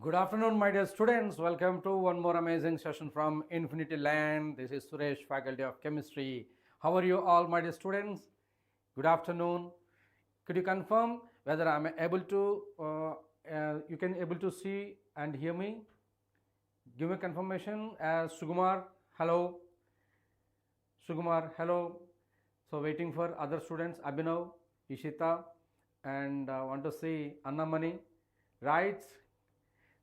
Good afternoon, my dear students. Welcome to one more amazing session from Infinity Land. This is Suresh, Faculty of Chemistry. How are you all, my dear students? Good afternoon. Could you confirm whether I'm able to, you can able to see and hear me? Give me confirmation. Sugumar, hello. Sugumar, hello. So waiting for other students, Abhinav, Ishita, and want to see Annamani, right?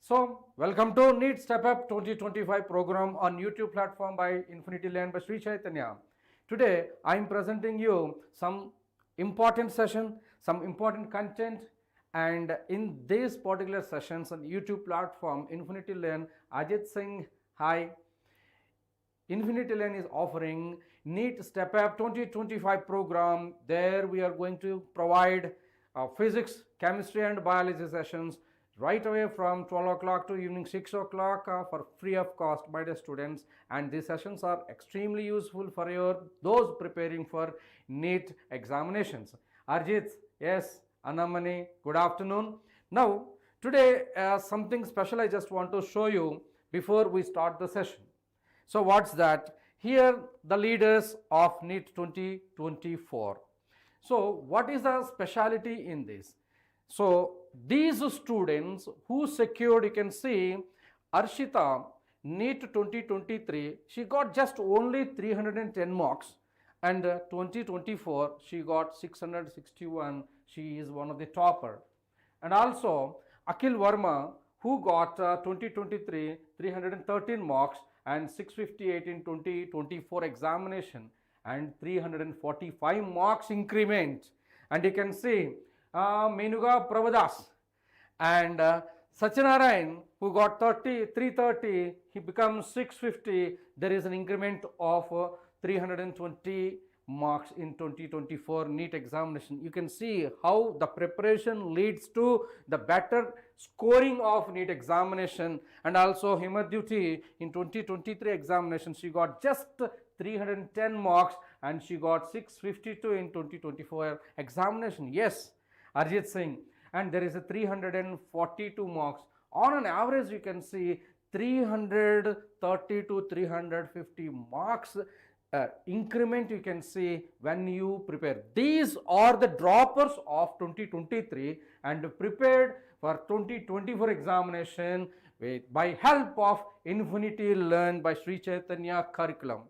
So, welcome to NEET Step Up 2025 program on YouTube platform by Infinity Land by Sri Chaitanya. Today, I am presenting you some important session, some important content, and in these particular sessions on YouTube platform, Infinity Land, Ajit Singh, hi. Infinity Land is offering NEET Step Up 2025 program. There we are going to provide physics, chemistry and biology sessions right away from 12 o'clock to evening 6 o'clock for free of cost by the students, and these sessions are extremely useful for those preparing for NEET examinations. Arjit, yes, Anamani, good afternoon. Now today something special I just want to show you before we start the session. So what's that? Here the leaders of NEET 2024. So what is the speciality in this? So these students who secured, you can see Arshita NEET 2023, she got just only 310 marks, and 2024 she got 661. She is one of the topper. And also Akhil Verma, who got 2023 313 marks and 658 in 2024 examination and 345 marks increment. And you can see Menuga Prabhadas and Satyanarayan, who got 330, he becomes 650. There is an increment of 320 marks in 2024 NEET examination. You can see how the preparation leads to the better scoring of NEET examination. And also Himadyuti in 2023 examination, she got just 310 marks and she got 652 in 2024 examination. Yes, Arjit Singh, and there is a 342 marks. On an average, you can see 330 to 350 marks increment you can see when you prepare. These are the droppers of 2023 and prepared for 2024 examination by help of Infinity Learn by Sri Chaitanya curriculum.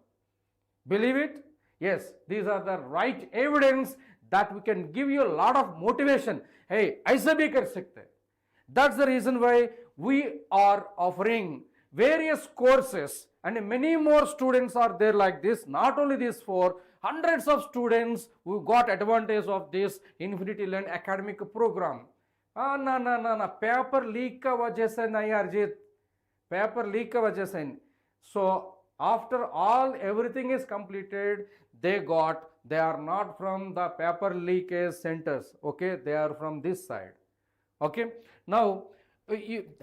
Believe it? Yes, these are the right evidence that we can give you a lot of motivation. Hey, aisa bhi kar sakte. That's the reason why we are offering various courses, and many more students are there like this. Not only these four, hundreds of students who got advantage of this Infinity Learn academic program. Na, paper leak ka wajah se nahi Arjit. Paper leak ka wajah se. So after all everything is completed, they are not from the paper leakage centers, okay, they are from this side. Okay, now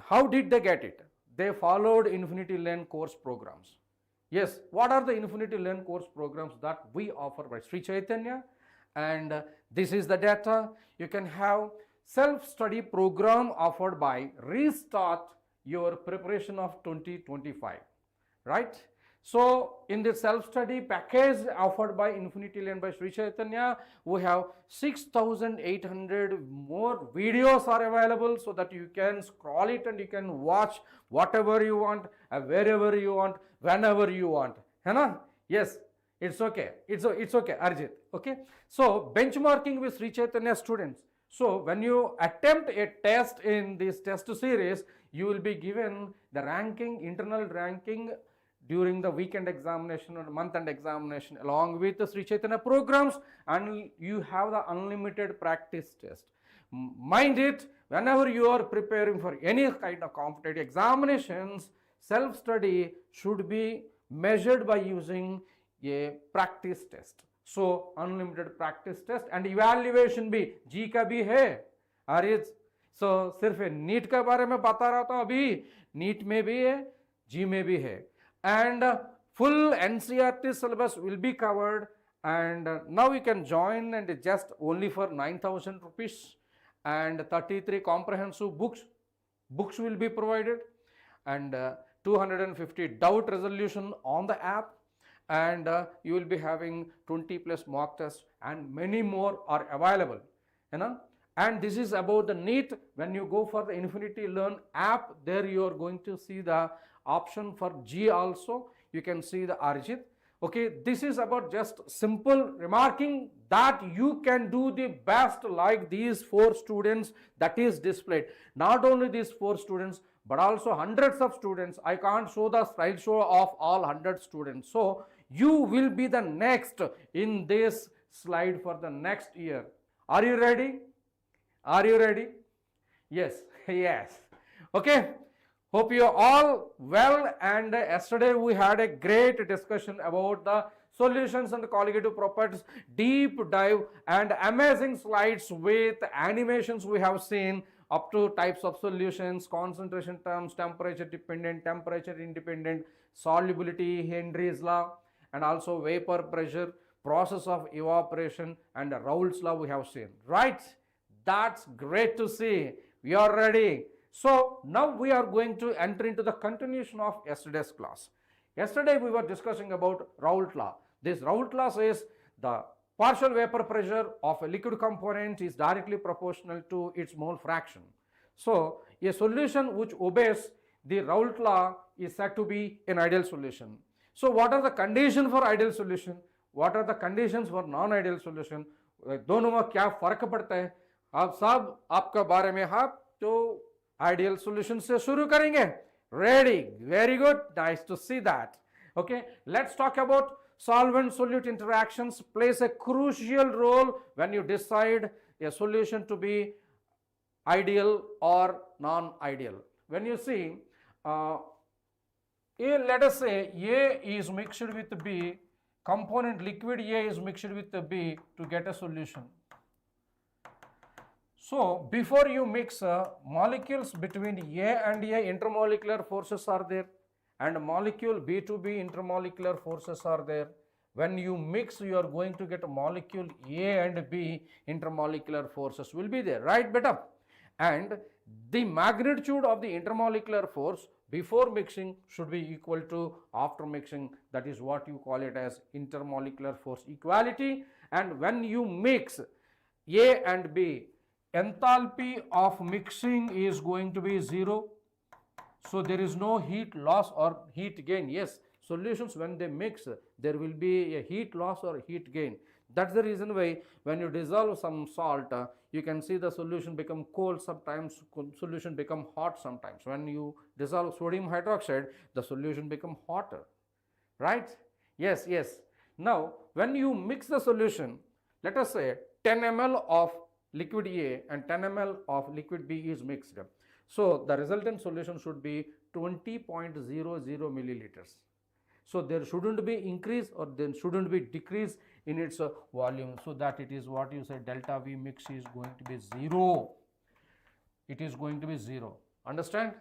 how did they get it? They followed Infinity Learn course programs. Yes, what are the Infinity Learn course programs that we offer by Sri Chaitanya? And this is the data. You can have self-study program offered by Restart Your Preparation of 2025, right? So in the self-study package offered by Infinity Learn by Sri Chaitanya, we have 6,800 more videos are available, so that you can scroll it and you can watch whatever you want, wherever you want, whenever you want. Hai? Yes, it's okay. It's okay, Arjit. Okay. So benchmarking with Sri Chaitanya students. So when you attempt a test in this test series, you will be given the ranking, internal ranking during the weekend examination or month-end examination along with the Sri Chaitanya programs, and you have the unlimited practice test. Mind it, whenever you are preparing for any kind of competitive examinations, self-study should be measured by using a practice test. So unlimited practice test and evaluation भी G का भी है. अरे so सिर्फ NEET के बारे में बता रहा था अभी, NEET में भी है, G में भी है. And full NCERT syllabus will be covered, and now you can join, and just only for 9,000 rupees, and 33 comprehensive books books will be provided, and 250 doubt resolution on the app, and you will be having 20 plus mock tests, and many more are available, you know. And this is about the NEET. When you go for the Infinity Learn app, there you are going to see the option for G also. You can see the Arjit. Okay, this is about just simple remarking that you can do the best like these 4 students that is displayed. Not only these 4 students, but also hundreds of students. I can't show the slideshow of all 100 students. So you will be the next in this slide for the next year. Are you ready? Are you ready? Yes, yes. Okay. Hope you are all well, and yesterday we had a great discussion about the solutions and the colligative properties, deep dive and amazing slides with animations we have seen up to types of solutions, concentration terms, temperature dependent, temperature independent, solubility, Henry's law, and also vapor pressure, process of evaporation, and Raoult's law we have seen, right? That's great to see. We are ready. So now we are going to enter into the continuation of yesterday's class. Yesterday we were discussing about Raoult law. This Raoult law says the partial vapor pressure of a liquid component is directly proportional to its mole fraction. So a solution which obeys the Raoult law is said to be an ideal solution. So what are the conditions for ideal solution? What are the conditions for non-ideal solution? दोनों में क्या फर्क पड़ता है? आप सब आपका बारे में आप तो ideal solution से शुरू करेंगे. Ready? Very good. Nice to see that. Okay, let's talk about solvent-solute interactions plays a crucial role when you decide a solution to be ideal or non-ideal. When you see, let us say A is mixed with B, component liquid A is mixed with B to get a solution. So before you mix molecules between A and A, intermolecular forces are there, and molecule B to B, intermolecular forces are there. When you mix, you are going to get a molecule A and B, intermolecular forces will be there, right beta? And the magnitude of the intermolecular force before mixing should be equal to after mixing. That is what you call it as intermolecular force equality. And when you mix A and B, enthalpy of mixing is going to be 0. So there is no heat loss or heat gain. Yes, solutions when they mix, there will be a heat loss or heat gain. That's the reason why when you dissolve some salt, you can see the solution become cold sometimes, solution become hot sometimes. When you dissolve sodium hydroxide, the solution become hotter, right? Yes, yes. Now, when you mix the solution, let us say 10 ml of liquid A and 10 ml of liquid B is mixed. So the resultant solution should be 20.00 milliliters. So there shouldn't be increase or there shouldn't be decrease in its volume, so that it is what you say delta V mix is going to be 0. It is going to be 0. Understand?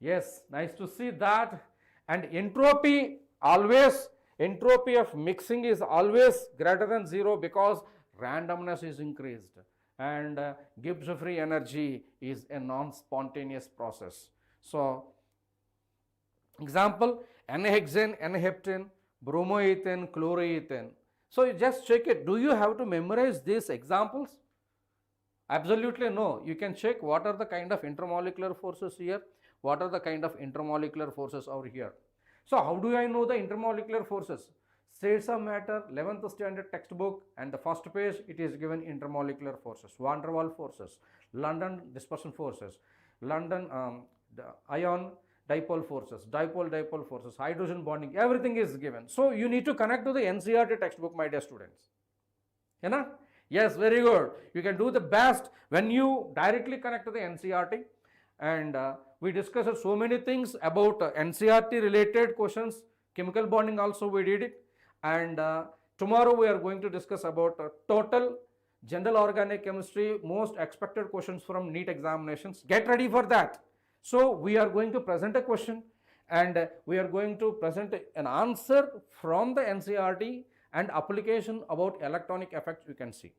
Yes, nice to see that. And entropy of mixing is always greater than 0 because randomness is increased, and Gibbs free energy is a non-spontaneous process. So example, N-hexane, N-heptane, bromoethane, chloroethane. So you just check it. Do you have to memorize these examples? Absolutely no. You can check what are the kind of intermolecular forces here, what are the kind of intermolecular forces over here. So how do I know the intermolecular forces? States of Matter, 11th standard textbook, and the first page it is given intermolecular forces, van der Waals forces, London dispersion forces, London ion dipole forces, dipole forces, hydrogen bonding, everything is given. So you need to connect to the NCERT textbook, my dear students. You know? Yes, very good. You can do the best when you directly connect to the NCERT. And we discussed so many things about NCERT related questions, chemical bonding also we did it. And tomorrow we are going to discuss about total general organic chemistry, most expected questions from NEET examinations. Get ready for that. So we are going to present a question and we are going to present an answer from the NCERT and application about electronic effects you can see.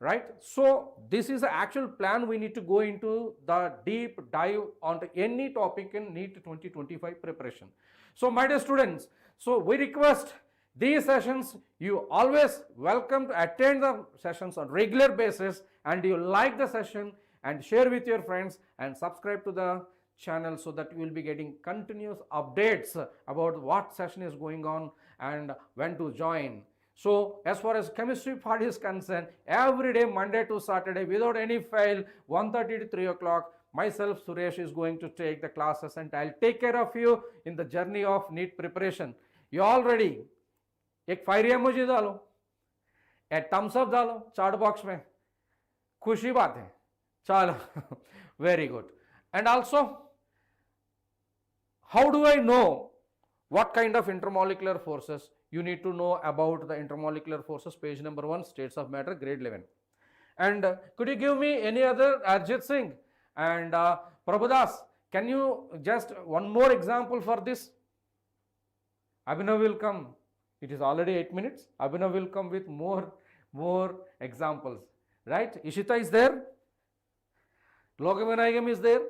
right? So this is the actual plan. We need to go into the deep dive onto any topic in NEET 2025 preparation. So my dear students, so we request these sessions, you always welcome to attend the sessions on regular basis, and you like the session and share with your friends and subscribe to the channel so that you will be getting continuous updates about what session is going on and when to join. So as far as chemistry part is concerned, every day Monday to Saturday without any fail, 1:30 to 3 o'clock, myself Suresh is going to take the classes and I'll take care of you in the journey of NEET preparation. You all ready? एक fire emoji डालो, एक Thums up डालो chat box में, खुशी बात है, चलो very good. And also, how do I know what kind of intermolecular forces? You need to know about the intermolecular forces, page number 1, states of matter, grade 11. And could you give me any other, Arjit Singh and Prabhudas, can you just one more example for this? Abhinav will come. It is already 8 minutes. Abhinav will come with more examples, right? Ishita is there. Logavanayam is there.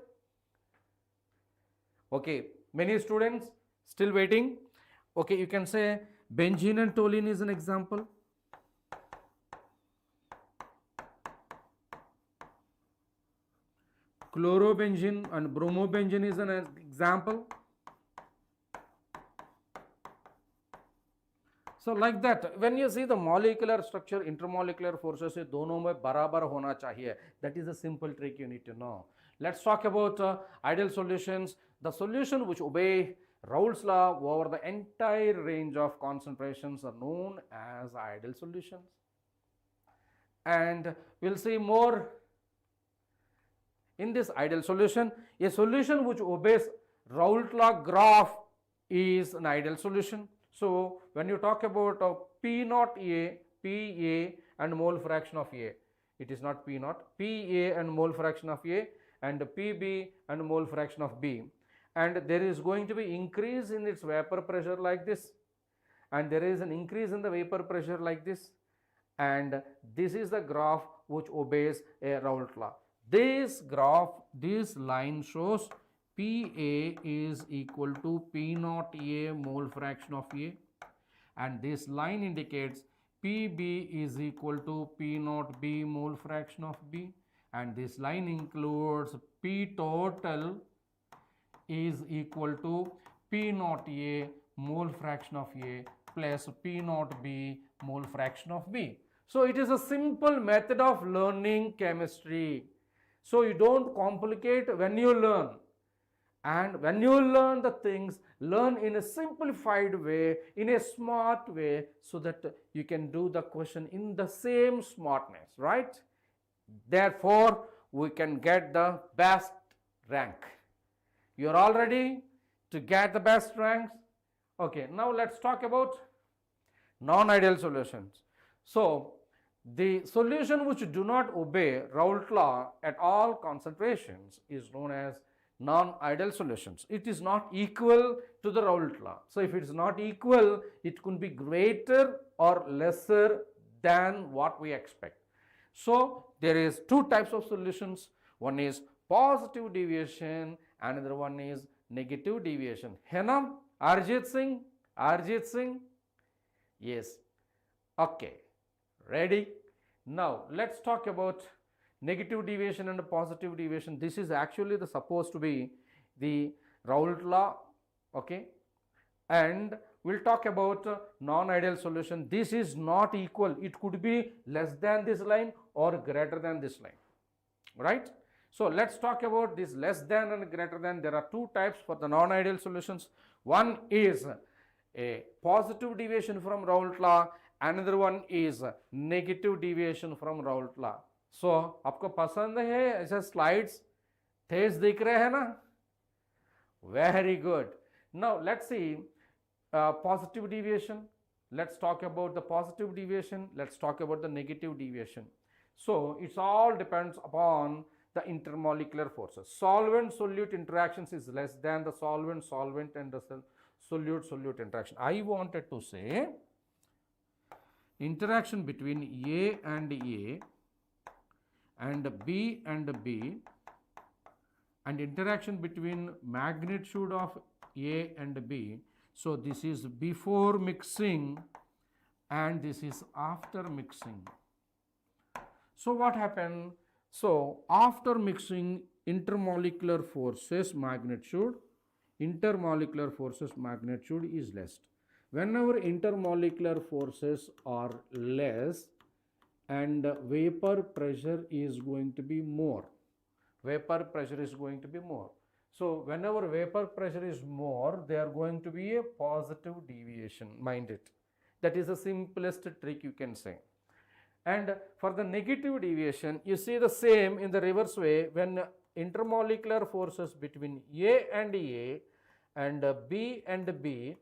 Okay, many students still waiting. Okay, you can say benzene and toluene is an example. Chlorobenzene and bromobenzene is an example. So like that, when you see the molecular structure, intermolecular forces, ये दोनों में बराबर होना चाहिए. That is a simple trick you need to know. Let's talk about ideal solutions. The solution which obey Raoult's law over the entire range of concentrations are known as ideal solutions. And we'll see more in this ideal solution. A solution which obeys Raoult law graph is an ideal solution. So when you talk about P naught A, PA and mole fraction of A, it is not P naught, PA and mole fraction of A and PB and mole fraction of B, and there is going to be increase in its vapor pressure like this, and there is an increase in the vapor pressure like this, and this is the graph which obeys a Raoult law. This graph, this line shows PA is equal to P naught A mole fraction of A, and this line indicates PB is equal to P naught B mole fraction of B, and this line includes P total is equal to P naught A mole fraction of A plus P naught B mole fraction of B. So it is a simple method of learning chemistry. So you don't complicate when you learn. And when you learn the things, learn in a simplified way, in a smart way, so that you can do the question in the same smartness, right? Therefore, we can get the best rank. You are all ready to get the best ranks? Okay, now let's talk about non-ideal solutions. So, the solution which do not obey Raoult law at all concentrations is known as non-ideal solutions. It is not equal to the Raoult law. So if it is not equal, it could be greater or lesser than what we expect. So there is two types of solutions. One is positive deviation, another one is negative deviation. Henna, Arjit Singh, yes. Okay, ready? Now let's talk about negative deviation and positive deviation. This is actually supposed to be the Raoult law, okay? And we'll talk about non-ideal solution. This is not equal. It could be less than this line or greater than this line, right? So let's talk about this less than and greater than. There are two types for the non-ideal solutions. One is a positive deviation from Raoult law. Another one is negative deviation from Raoult law. So, आपको पसंद है ऐसे slides तेज दिख रहे हैं ना? Very good. Now let's see positive deviation. Let's talk about the positive deviation. Let's talk about the negative deviation. So it's all depends upon the intermolecular forces. Solvent-solute interactions is less than the solvent-solvent and the solute-solute interaction. I wanted to say interaction between A and A and B and B, and interaction between magnitude of A and B. So this is before mixing and this is after mixing. So what happened? So after mixing, intermolecular forces magnitude is less. Whenever intermolecular forces are less and vapor pressure is going to be more. So whenever vapor pressure is more, there are going to be a positive deviation, mind it. That is the simplest trick you can say. And for the negative deviation, you see the same in the reverse way. When intermolecular forces between A and B and B,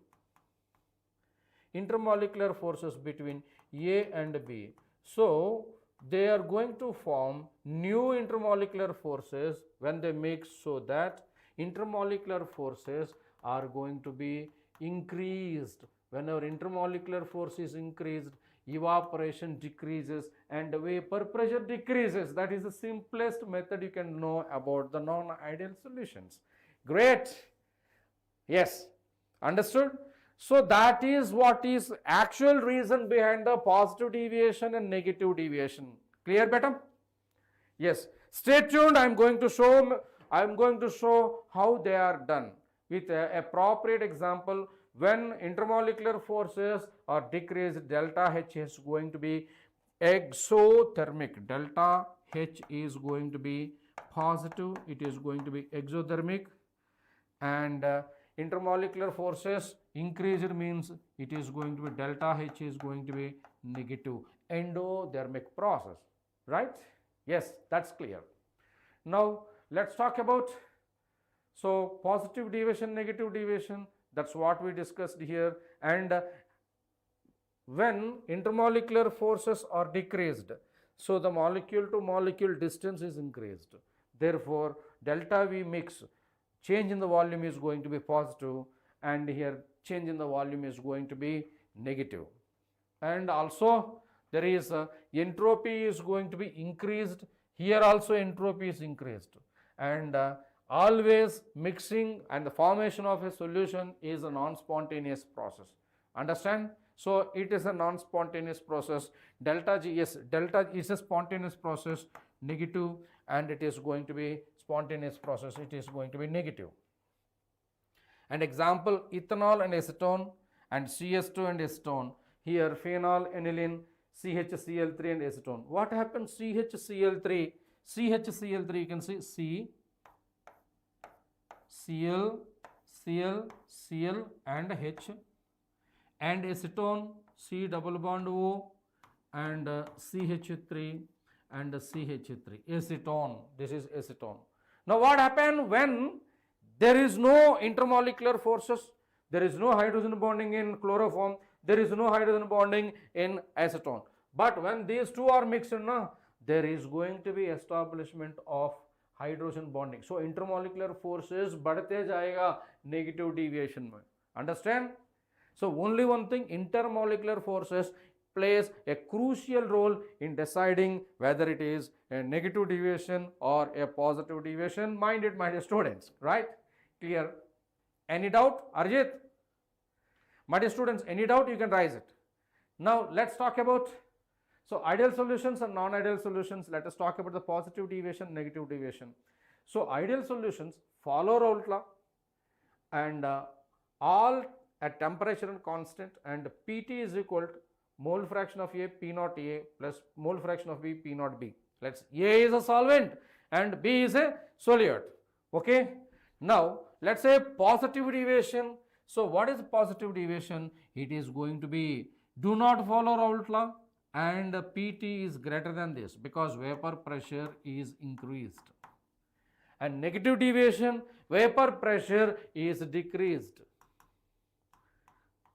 intermolecular forces between A and B, so they are going to form new intermolecular forces when they mix, so that intermolecular forces are going to be increased. Whenever intermolecular force is increased, evaporation decreases and vapor pressure decreases. That is the simplest method you can know about the non-ideal solutions. Great. Yes, understood? So that is what is actual reason behind the positive deviation and negative deviation. Clear, beta? Yes. Stay tuned. I am going to show how they are done with a appropriate example. When intermolecular forces are decreased, delta H is going to be exothermic. Delta H is going to be positive. It is going to be exothermic. And intermolecular forces increased means it is going to be delta H is going to be negative, endothermic process, right? Yes, that's clear. Now let's talk about, so positive deviation, negative deviation, that's what we discussed here. And when intermolecular forces are decreased, so the molecule to molecule distance is increased. Therefore, delta V mix, change in the volume is going to be positive, and here change in the volume is going to be negative. And also there is entropy is going to be increased. Here also entropy is increased. And always mixing and the formation of a solution is a non-spontaneous process. Understand? So it is a non-spontaneous process. Delta G, yes, delta is a spontaneous process, negative, and it is going to be spontaneous process, it is going to be negative. And example, ethanol and acetone and CS2 and acetone. Here phenol, aniline, CHCl3 and acetone. What happens? CHCl3, you can see C, Cl, Cl and H, and acetone, C double bond O and CH3 and CH3, acetone. This is acetone. Now what happens when there is no intermolecular forces? There is no hydrogen bonding in chloroform, there is no hydrogen bonding in acetone. But when these two are mixed, there is going to be establishment of hydrogen bonding. So intermolecular forces बढ़ते जाएगा negative deviation में. Understand? So only one thing, intermolecular forces plays a crucial role in deciding whether it is a negative deviation or a positive deviation. Mind it, my dear students, right? Clear? Any doubt, Arjit? My dear students, any doubt, you can raise it. Now let's talk about, so ideal solutions and non-ideal solutions. Let us talk about the positive deviation, negative deviation. So ideal solutions follow Raoult law, and all at temperature and constant, and Pt is equal to mole fraction of A P naught A plus mole fraction of B P naught B. Let's, A is a solvent and B is a solute. Okay. Now let's say positive deviation. So what is positive deviation? It is going to be, do not follow Raoult law, and Pt is greater than this because vapor pressure is increased. And negative deviation, vapor pressure is decreased,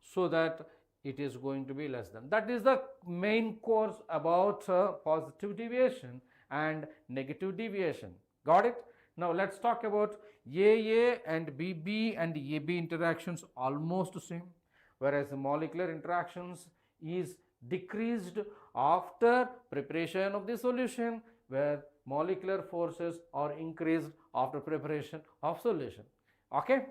so that it is going to be less than. That is the main course about positive deviation and negative deviation. Got it? Now let's talk about AA and BB and AB interactions, almost same, whereas the molecular interactions is decreased after preparation of the solution, where molecular forces are increased after preparation of solution. Okay,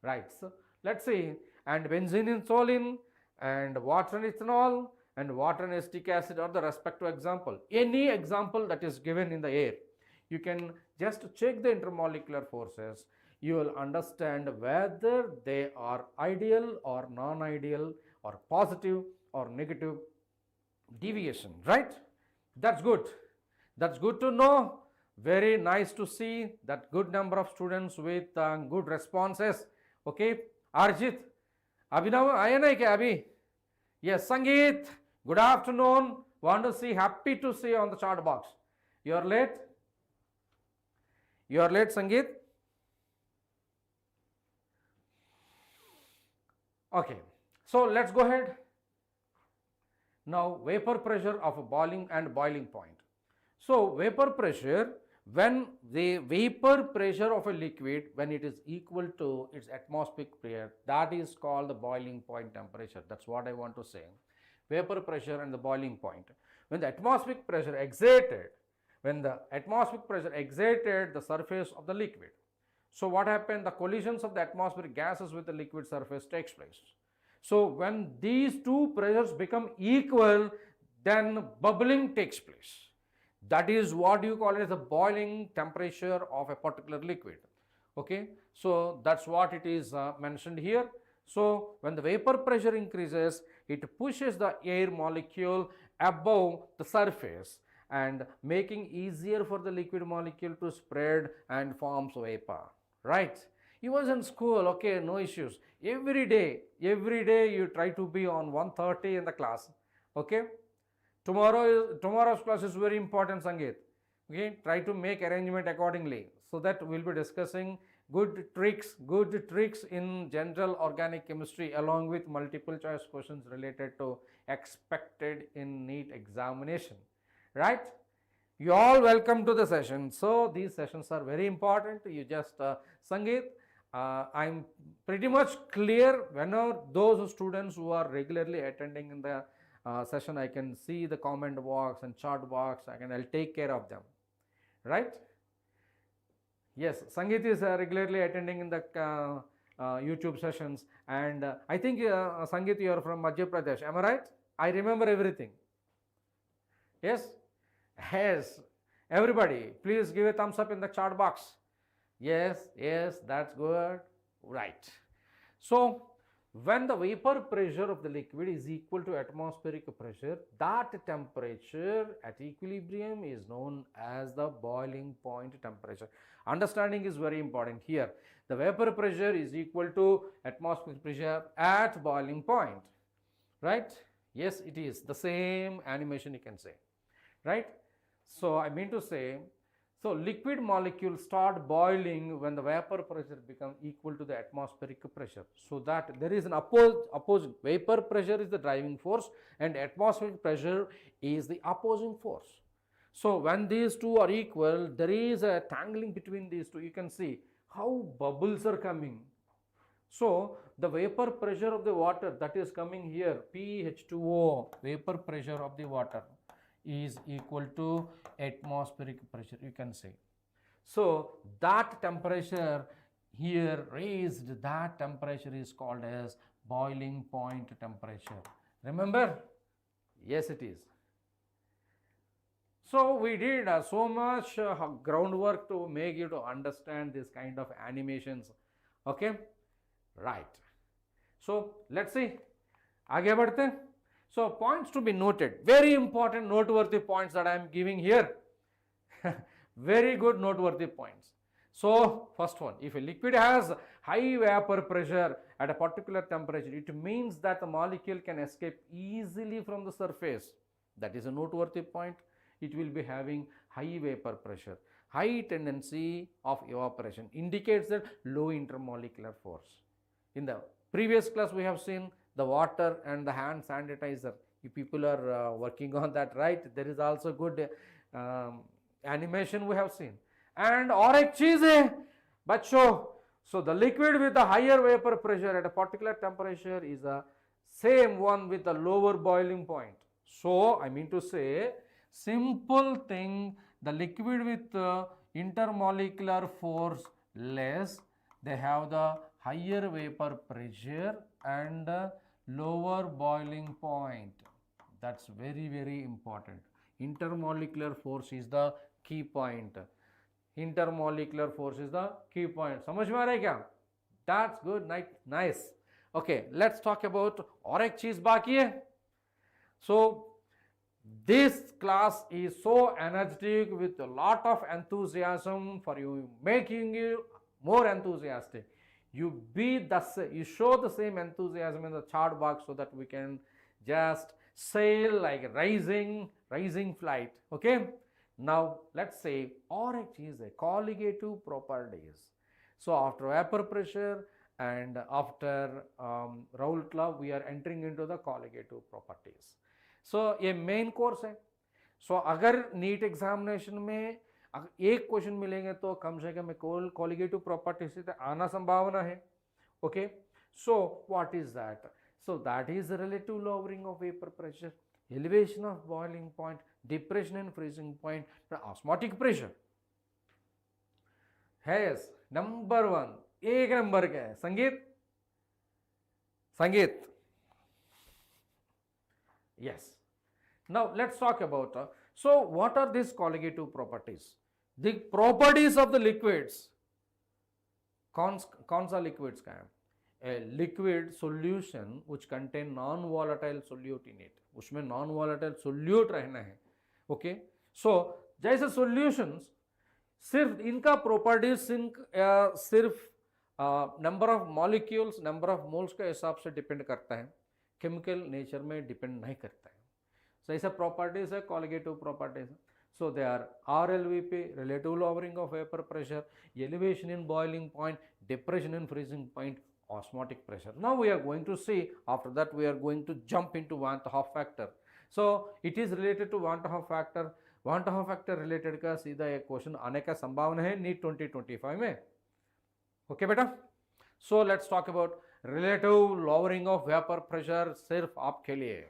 right. So let's see, and benzene and toluene and water and ethanol and water and acetic acid are the respective example. Any example that is given in the air, you can just check the intermolecular forces. You will understand whether they are ideal or non-ideal or positive or negative deviation, right? That's good. That's good to know. Very nice to see that good number of students with good responses. Okay, Arjit, Abhinav, Ayana ke Abhi? Yes, Sangeet, good afternoon. Want to see, happy to see on the chat box. You are late? You are late, Sangeet? Okay, so let's go ahead. Now, vapor pressure of a boiling and boiling point. So, vapor pressure, when the vapor pressure of a liquid, when it is equal to its atmospheric pressure, that is called the boiling point temperature. That's what I want to say. Vapor pressure and the boiling point. When the atmospheric pressure exerted, the surface of the liquid. So what happened? The collisions of the atmospheric gases with the liquid surface takes place. So when these two pressures become equal, then bubbling takes place. That is what you call as the boiling temperature of a particular liquid. Okay, so that's what it is mentioned here. So when the vapor pressure increases, it pushes the air molecule above the surface and making easier for the liquid molecule to spread and forms vapor, right? You was in school, okay, no issues. Every day you try to be on 1:30 in the class, okay? Tomorrow's class is very important, Sangeet. Okay, try to make arrangement accordingly, so that we'll be discussing good tricks in general organic chemistry along with multiple choice questions related to expected in NEET examination, right? You all welcome to the session. So these sessions are very important. You just Sangeet, I'm pretty much clear whenever those students who are regularly attending in the session, I can see the comment box and chat box, I'll take care of them, right? Yes, Sangeet is regularly attending in the YouTube sessions, and I think Sangeet, you are from Madhya Pradesh, am I right? I remember everything. Yes? Yes. Everybody, please give a thumbs up in the chat box. Yes, that's good. Right. So, when the vapor pressure of the liquid is equal to atmospheric pressure, that temperature at equilibrium is known as the boiling point temperature. Understanding is very important here. The vapor pressure is equal to atmospheric pressure at boiling point, right? Yes, it is the same animation, you can say, right? So I mean to say, so liquid molecules start boiling when the vapor pressure becomes equal to the atmospheric pressure. So that there is an opposing. Vapor pressure is the driving force and atmospheric pressure is the opposing force. So when these two are equal, there is a tangling between these two. You can see how bubbles are coming. So the vapor pressure of the water that is coming here, pH2O, vapor pressure of the water, is equal to atmospheric pressure, you can say. So that temperature here raised, that temperature is called as boiling point temperature. Remember? Yes, it is. So we did so much groundwork to make you to understand this kind of animations. Okay, right. So let's see. आगे बढ़ते हैं. So points to be noted, very important noteworthy points that I am giving here. Very good noteworthy points. So first one, if a liquid has high vapor pressure at a particular temperature, it means that the molecule can escape easily from the surface. That is a noteworthy point. It will be having high vapor pressure. High tendency of evaporation indicates that low intermolecular force. In the previous class we have seen the water and the hand sanitizer. You people are working on that, right? There is also good animation we have seen. And और एक चीज है बच्चों, so the liquid with the higher vapor pressure at a particular temperature is the same one with the lower boiling point. So I mean to say, simple thing the liquid with intermolecular force less, they have the higher vapor pressure and lower boiling point. That's very, very important. Intermolecular force is the key point. Intermolecular force is the key point. समझ में आ रहा है क्या? That's good, nice. Okay, let's talk about और एक चीज बाकी है. So this class is so energetic with a lot of enthusiasm for you, making you more enthusiastic. You show the same enthusiasm in the chat box so that we can just sail like rising flight. Okay. Now let's say और एक चीज है colligative properties. So after vapor pressure and after Raoult law, we are entering into the colligative properties. So ये main course है. So अगर NEET examination में एक question मिलेंगे तो कम से कम colligative properties से आना संभावना है. Okay. So what is that? So that is the relative lowering of vapor pressure, elevation of boiling point, depression and freezing point, the osmotic pressure. Yes, number one. एक number क्या है? संगीत. Yes. Now let's talk about so what are these colligative properties? The properties of the liquids. कौन सा liquids का है? A liquid solution which contain non-volatile solute in it. उसमें non-volatile solute रहना है. Okay. So जैसे solutions सिर्फ इनका properties सिर्फ number of molecules, number of moles के हिसाब से depend करता है. Chemical nature में depend नहीं करता है. So ऐसा properties है colligative properties. So they are RLVP, relative lowering of vapor pressure, elevation in boiling point, depression in freezing point, osmotic pressure. Now we are going to see, after that we are going to jump into Van't Hoff factor. So it is related to Van't Hoff factor. Van't Hoff factor related का सीधा एक question आने का संभावना है NEET 2025 में. Okay बेटा. So let's talk about relative lowering of vapor pressure सिर्फ आपके लिए.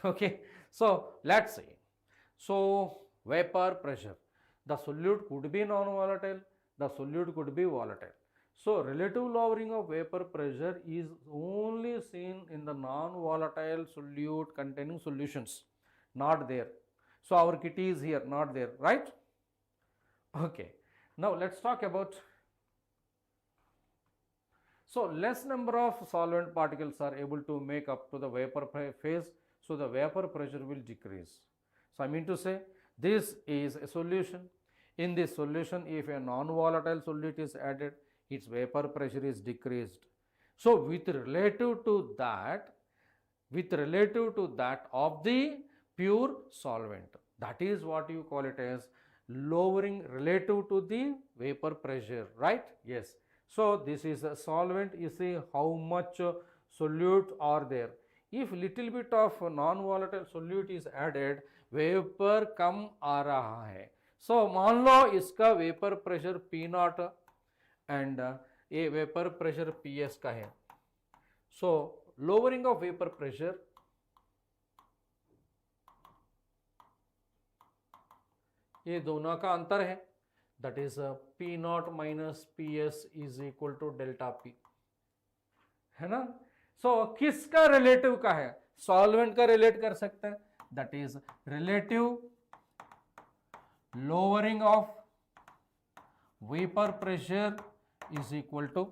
Okay. So let's see. So vapor pressure, the solute could be non-volatile, the solute could be volatile. So relative lowering of vapor pressure is only seen in the non-volatile solute containing solutions, not there. So our kitty is here, not there, right? Okay. Now let's talk about, so less number of solvent particles are able to make up to the vapor phase, so the vapor pressure will decrease. So I mean to say, this is a solution. In this solution, if a non-volatile solute is added, its vapor pressure is decreased. So with relative to that of the pure solvent, that is what you call it as lowering relative to the vapor pressure, right? Yes. So this is a solvent. You see how much solute are there. If little bit of non-volatile solute is added, vapour कम आ रहा है. So मान लो इसका vapour pressure P0 and ये vapour pressure PS का है. So lowering of vapour pressure, ये दोनों का अंतर है, that is P0 minus PS is equal to delta P, है ना. सो किसका रिलेटिव का है? सॉल्वेंट का रिलेट कर सकते हैं. That is relative lowering of vapor pressure is equal to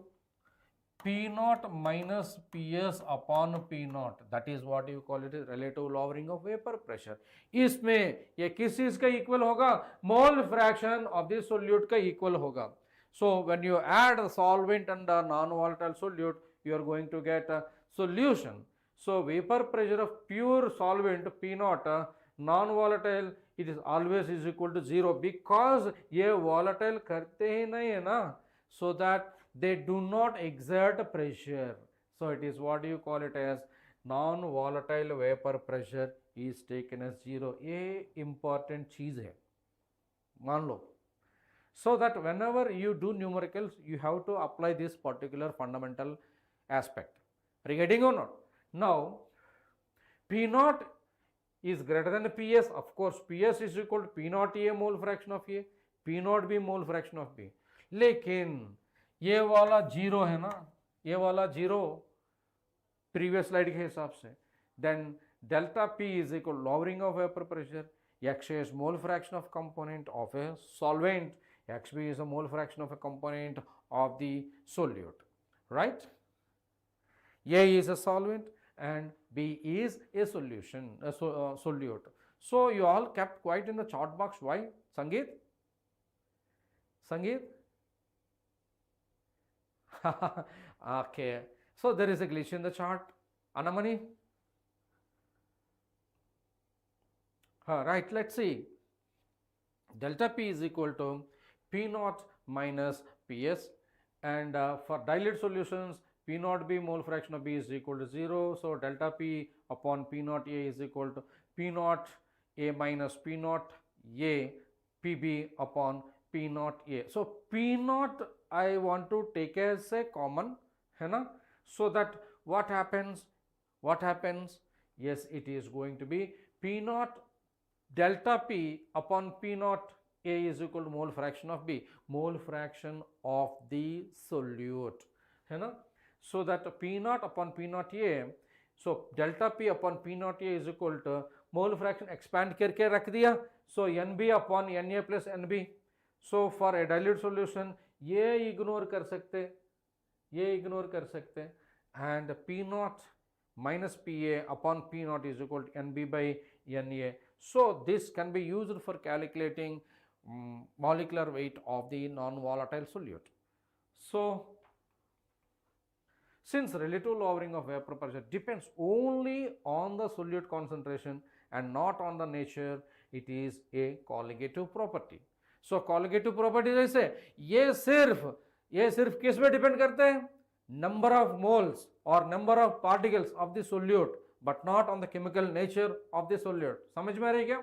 P0 minus PS upon P0. That is what you call it as relative lowering of vapor pressure. इसमें ये किस चीज का इक्वल होगा? Mole fraction of the solute का equal होगा. So when you add solvent and a non-volatile solute, you are going to get a solution. So vapor pressure of pure solvent P0, non-volatile, it is always is equal to 0 because ये volatile करते ही नहीं है ना, so that they do not exert pressure. So it is what you call it as non-volatile vapor pressure is taken as 0. ये important चीज है, मान लो. So that whenever you do numericals, you have to apply this particular fundamental aspect. Are you getting or not? Now, P0 is greater than PS. Of course, PS is equal to P naught A mole fraction of A, P naught B mole fraction of B. लेकिन ये वाला zero है ना, ये वाला zero previous slide के हिसाब से, then delta P is equal to lowering of vapor pressure, XA is mole fraction of component of a solvent, XB is a mole fraction of a component of the solute, right? A is a solvent and B is a solution, a solute. So you all kept quiet in the chart box. Why? Sangeet? Sangeet? Okay. So there is a glitch in the chart. Anamani? Right, let's see. Delta P is equal to P naught minus PS, and for dilute solutions, P naught B mole fraction of B is equal to 0. So delta P upon P naught A is equal to P naught A minus P naught A PB upon P naught A. So P naught I want to take as a common, है ना? So that what happens? What happens? Yes, it is going to be P naught delta P upon P naught A is equal to mole fraction of B, mole fraction of the solute, है ना? So that P naught upon P naught A, so delta P upon P naught A is equal to mole fraction expand करके रख दिया, so NB upon NA plus NB. So for a dilute solution ये ignore कर सकते, ये ignore कर सकते, and P naught minus PA upon P naught is equal to NB by NA. So this can be used for calculating molecular weight of the non-volatile solute. So since relative lowering of vapor pressure depends only on the solute concentration and not on the nature, it is a colligative property. So colligative property जैसे ये सिर्फ किस में depend करते हैं? Number of moles or number of particles of the solute, but not on the chemical nature of the solute. समझ में आ रही क्या?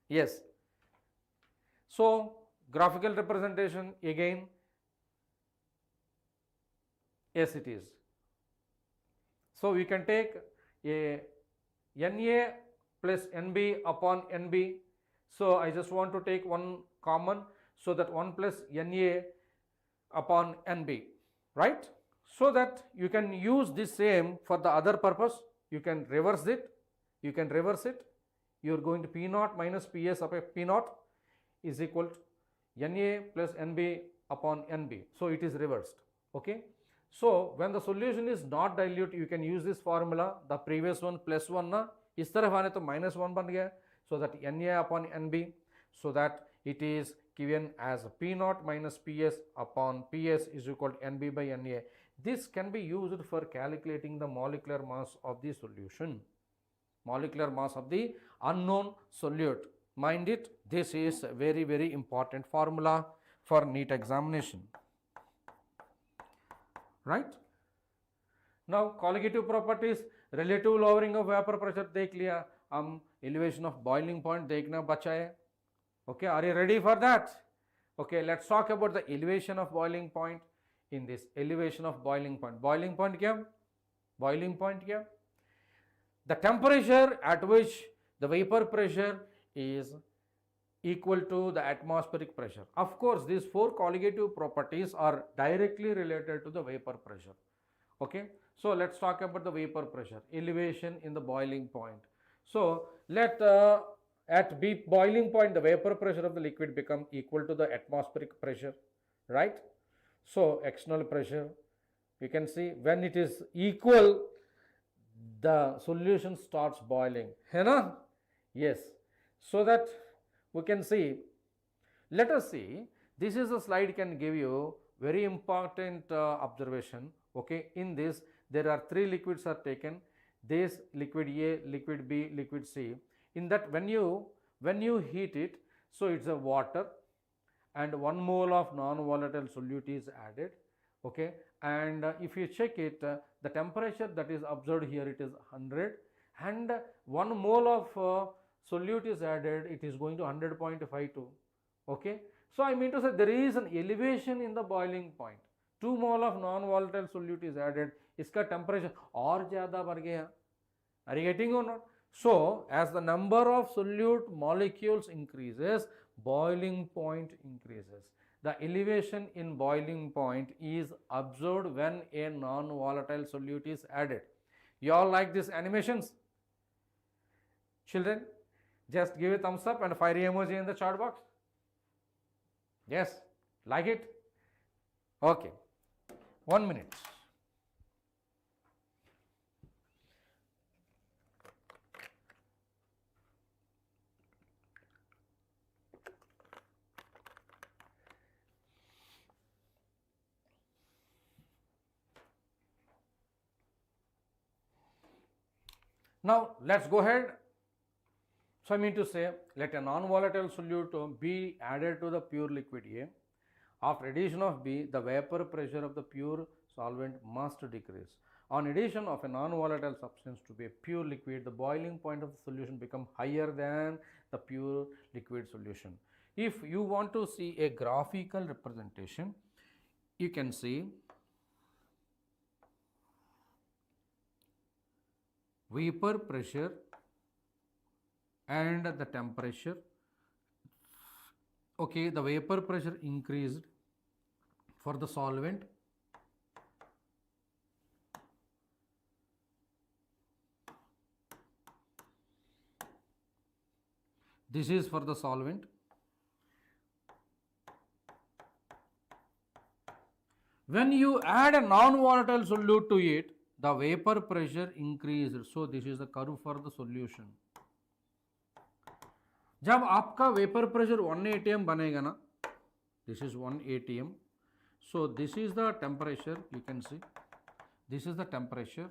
Yes. So graphical representation again, yes it is. So we can take a Na plus Nb upon Nb. So I just want to take one common, so that 1 plus Na upon Nb, right? So that you can use this same for the other purpose. You can reverse it. You can reverse it. You are going to P naught minus Ps upon P naught is equal to Na plus Nb upon Nb. So it is reversed. Okay. So when the solution is not dilute, you can use this formula. The previous one plus 1 na इस तरफ आने तो minus 1 बन गया. So that Na upon Nb, so that it is given as P naught minus Ps upon Ps is equal to Nb by Na. This can be used for calculating the molecular mass of the solution, molecular mass of the unknown solute. Mind it, this is a very, very important formula for NEET examination, right? Now colligative properties, relative lowering of vapor pressure देख लिया, हम elevation of boiling point देखना बचा है. Okay, are you ready for that? Okay, let's talk about the elevation of boiling point. In this elevation of boiling point क्या? Boiling point क्या? The temperature at which the vapor pressure is equal to the atmospheric pressure. Of course, these four colligative properties are directly related to the vapor pressure. Okay, so let's talk about the vapor pressure, elevation in the boiling point. So let at boiling point the vapor pressure of the liquid become equal to the atmospheric pressure, right? So external pressure, you can see when it is equal, the solution starts boiling, है ना? Yes. So that we can see, let us see, this is a slide can give you very important observation. Okay, in this there are three liquids are taken, this liquid A, liquid B, liquid C. In that when you heat it, so it's a water and 1 mole of non-volatile solute is added. Okay, and if you check it, the temperature that is observed here, it is 100, and 1 mole of solute is added, it is going to 100.52. Okay, so I mean to say there is an elevation in the boiling point. 2 mole of non-volatile solute is added, इसका temperature और ज़्यादा बढ़ गया. Are you getting or not? So, as the number of solute molecules increases, boiling point increases. The elevation in boiling point is observed when a non-volatile solute is added. You all like these animations? Children, just give a thumbs up and fire emoji in the chat box. Yes, like it? Okay, 1 minute. Now, let's go ahead. So, I mean to say, let a non-volatile solute be added to the pure liquid A. After addition of B, the vapor pressure of the pure solvent must decrease. On addition of a non-volatile substance to be a pure liquid, the boiling point of the solution becomes higher than the pure liquid solution. If you want to see a graphical representation, you can see vapor pressure and the temperature. Okay, the vapor pressure increased for the solvent. This is for the solvent. When you add a non-volatile solute to it, the vapor pressure increased. So, this is the curve for the solution. जब आपका vapour pressure 1 atm बनेगा ना, this is 1 atm. So, this is the temperature, you can see, this is the temperature,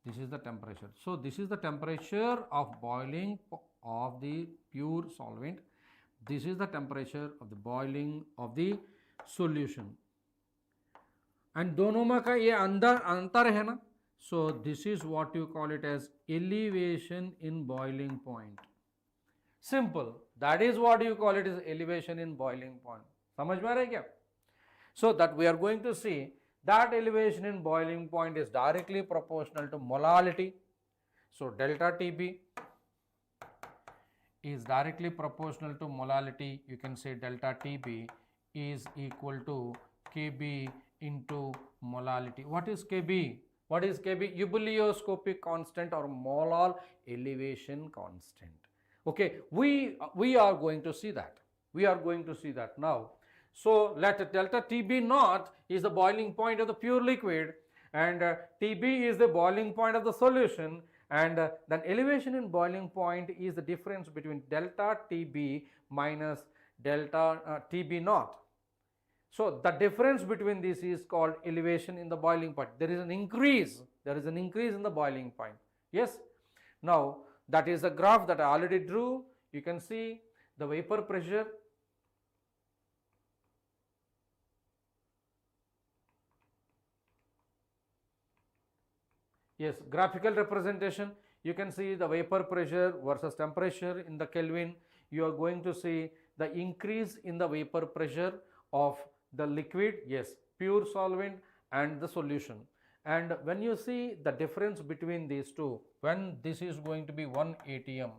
this is the temperature. So, this is the temperature of boiling of the pure solvent, this is the temperature of the boiling of the solution. And दोनों में का ये अंतर है ना. So, this is what you call it as elevation in boiling point. Simple. That is what you call it as elevation in boiling point. समझ में आ रहा है क्या? So that we are going to see that elevation in boiling point is directly proportional to molality. So delta TB is directly proportional to molality. You can say delta TB is equal to Kb into molality. What is Kb? What is Kb? Ebullioskopic constant or molal elevation constant. Okay, we are going to see that. We are going to see that now. So let delta TB naught is the boiling point of the pure liquid, and TB is the boiling point of the solution, and then elevation in boiling point is the difference between delta TB minus delta TB naught. So the difference between this is called elevation in the boiling point. There is an increase. There is an increase in the boiling point. Yes. Now that is the graph that I already drew. You can see the vapor pressure. Yes, graphical representation. You can see the vapor pressure versus temperature in the Kelvin. You are going to see the increase in the vapor pressure of the liquid, yes, pure solvent and the solution. And when you see the difference between these two, when this is going to be 1 atm,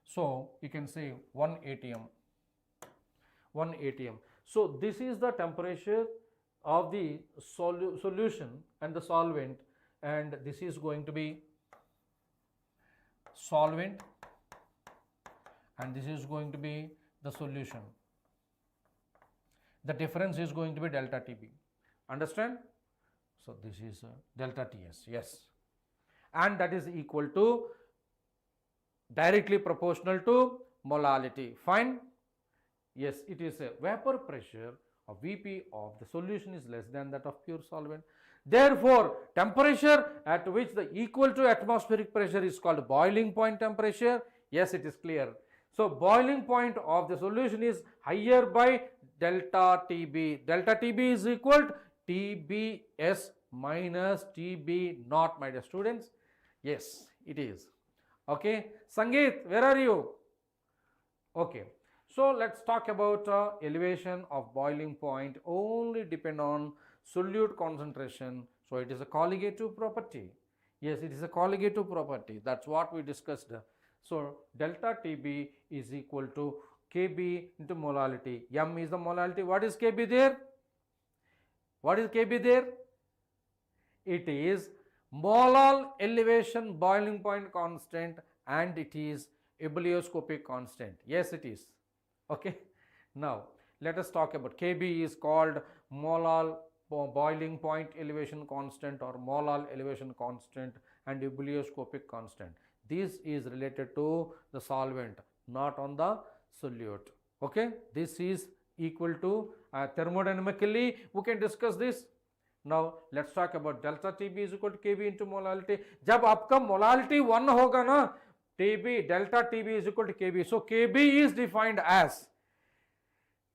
so you can say 1 atm, 1 atm. So this is the temperature of the solution and the solvent, and this is going to be solvent and this is going to be the solution. The difference is going to be delta TB. Understand? So this is delta TS, yes, and that is equal to directly proportional to molality. Fine? Yes, it is a vapor pressure of Vp of the solution is less than that of pure solvent. Therefore, temperature at which the equal to atmospheric pressure is called boiling point temperature. Yes, it is clear. So boiling point of the solution is higher by delta TB. Delta TB is equal to TBS minus TB naught, my dear students. Yes, it is. Okay. Sangeet, where are you? Okay. So let's talk about elevation of boiling point only depend on solute concentration. So it is a colligative property. Yes, it is a colligative property. That's what we discussed So delta TB is equal to Kb into molality. M is the molality. What is Kb there? What is Kb there? It is molar elevation boiling point constant and it is ebullioscopic constant. Yes, it is. Okay. Now let us talk about Kb is called molar boiling point elevation constant or molar elevation constant and ebullioscopic constant. This is related to the solvent, not on the solute. Okay. This is equal to thermodynamically we can discuss this. Now let's talk about delta TB is equal to Kb into molality. जब आपका molality 1 होगा ना, TB delta TB is equal to Kb. So Kb is defined as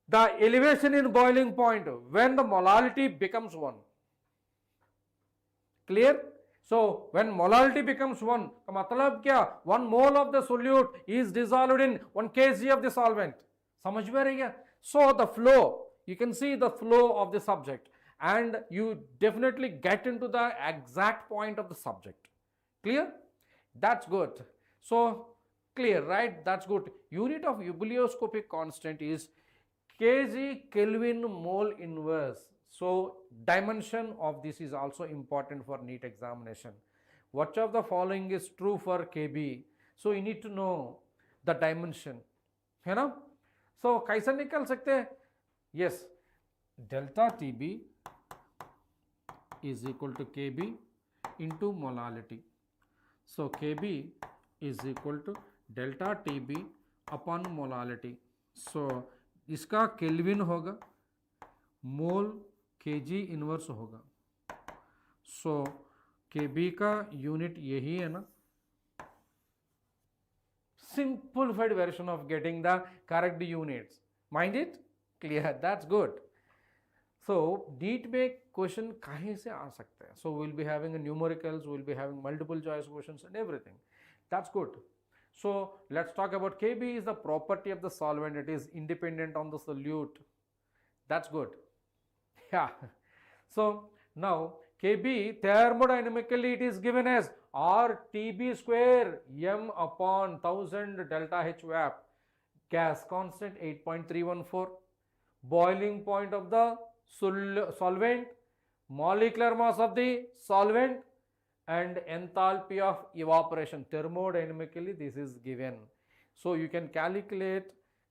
the elevation in boiling point when the molality becomes 1. Clear? So when molality becomes 1, का मतलब क्या? 1 mole of the solute is dissolved in 1 kg of the solvent. समझ में रही है? So the flow, you can see the flow of the subject and you definitely get into the exact point of the subject. Clear? That's good. So clear, right? That's good. Unit of ebullioscopic constant is kg Kelvin mole inverse. So dimension of this is also important for NEET examination. Which of the following is true for Kb? So you need to know the dimension, है ना? So कैसे निकल सकते हैं? Yes, delta TB is equal to Kb into molality. So Kb is equal to delta TB upon molality. So इसका kelvin होगा, मोल kg inverse होगा. सो Kb का यूनिट यही है ना. Simplified version of getting the correct units. Mind it? Clear? That's good. So NEET में question कहीं से आ सकते हैं. So we'll be having a numericals, we'll be having multiple choice questions and everything. That's good. So let's talk about Kb is the property of the solvent. It is independent on the solute. That's good. Yeah. So now Kb thermodynamically it is given as RTB square m upon 1000 delta H VAP. Gas constant 8.314. Boiling point of the solvent, molecular mass of the solvent and enthalpy of evaporation. Thermodynamically this is given. So you can calculate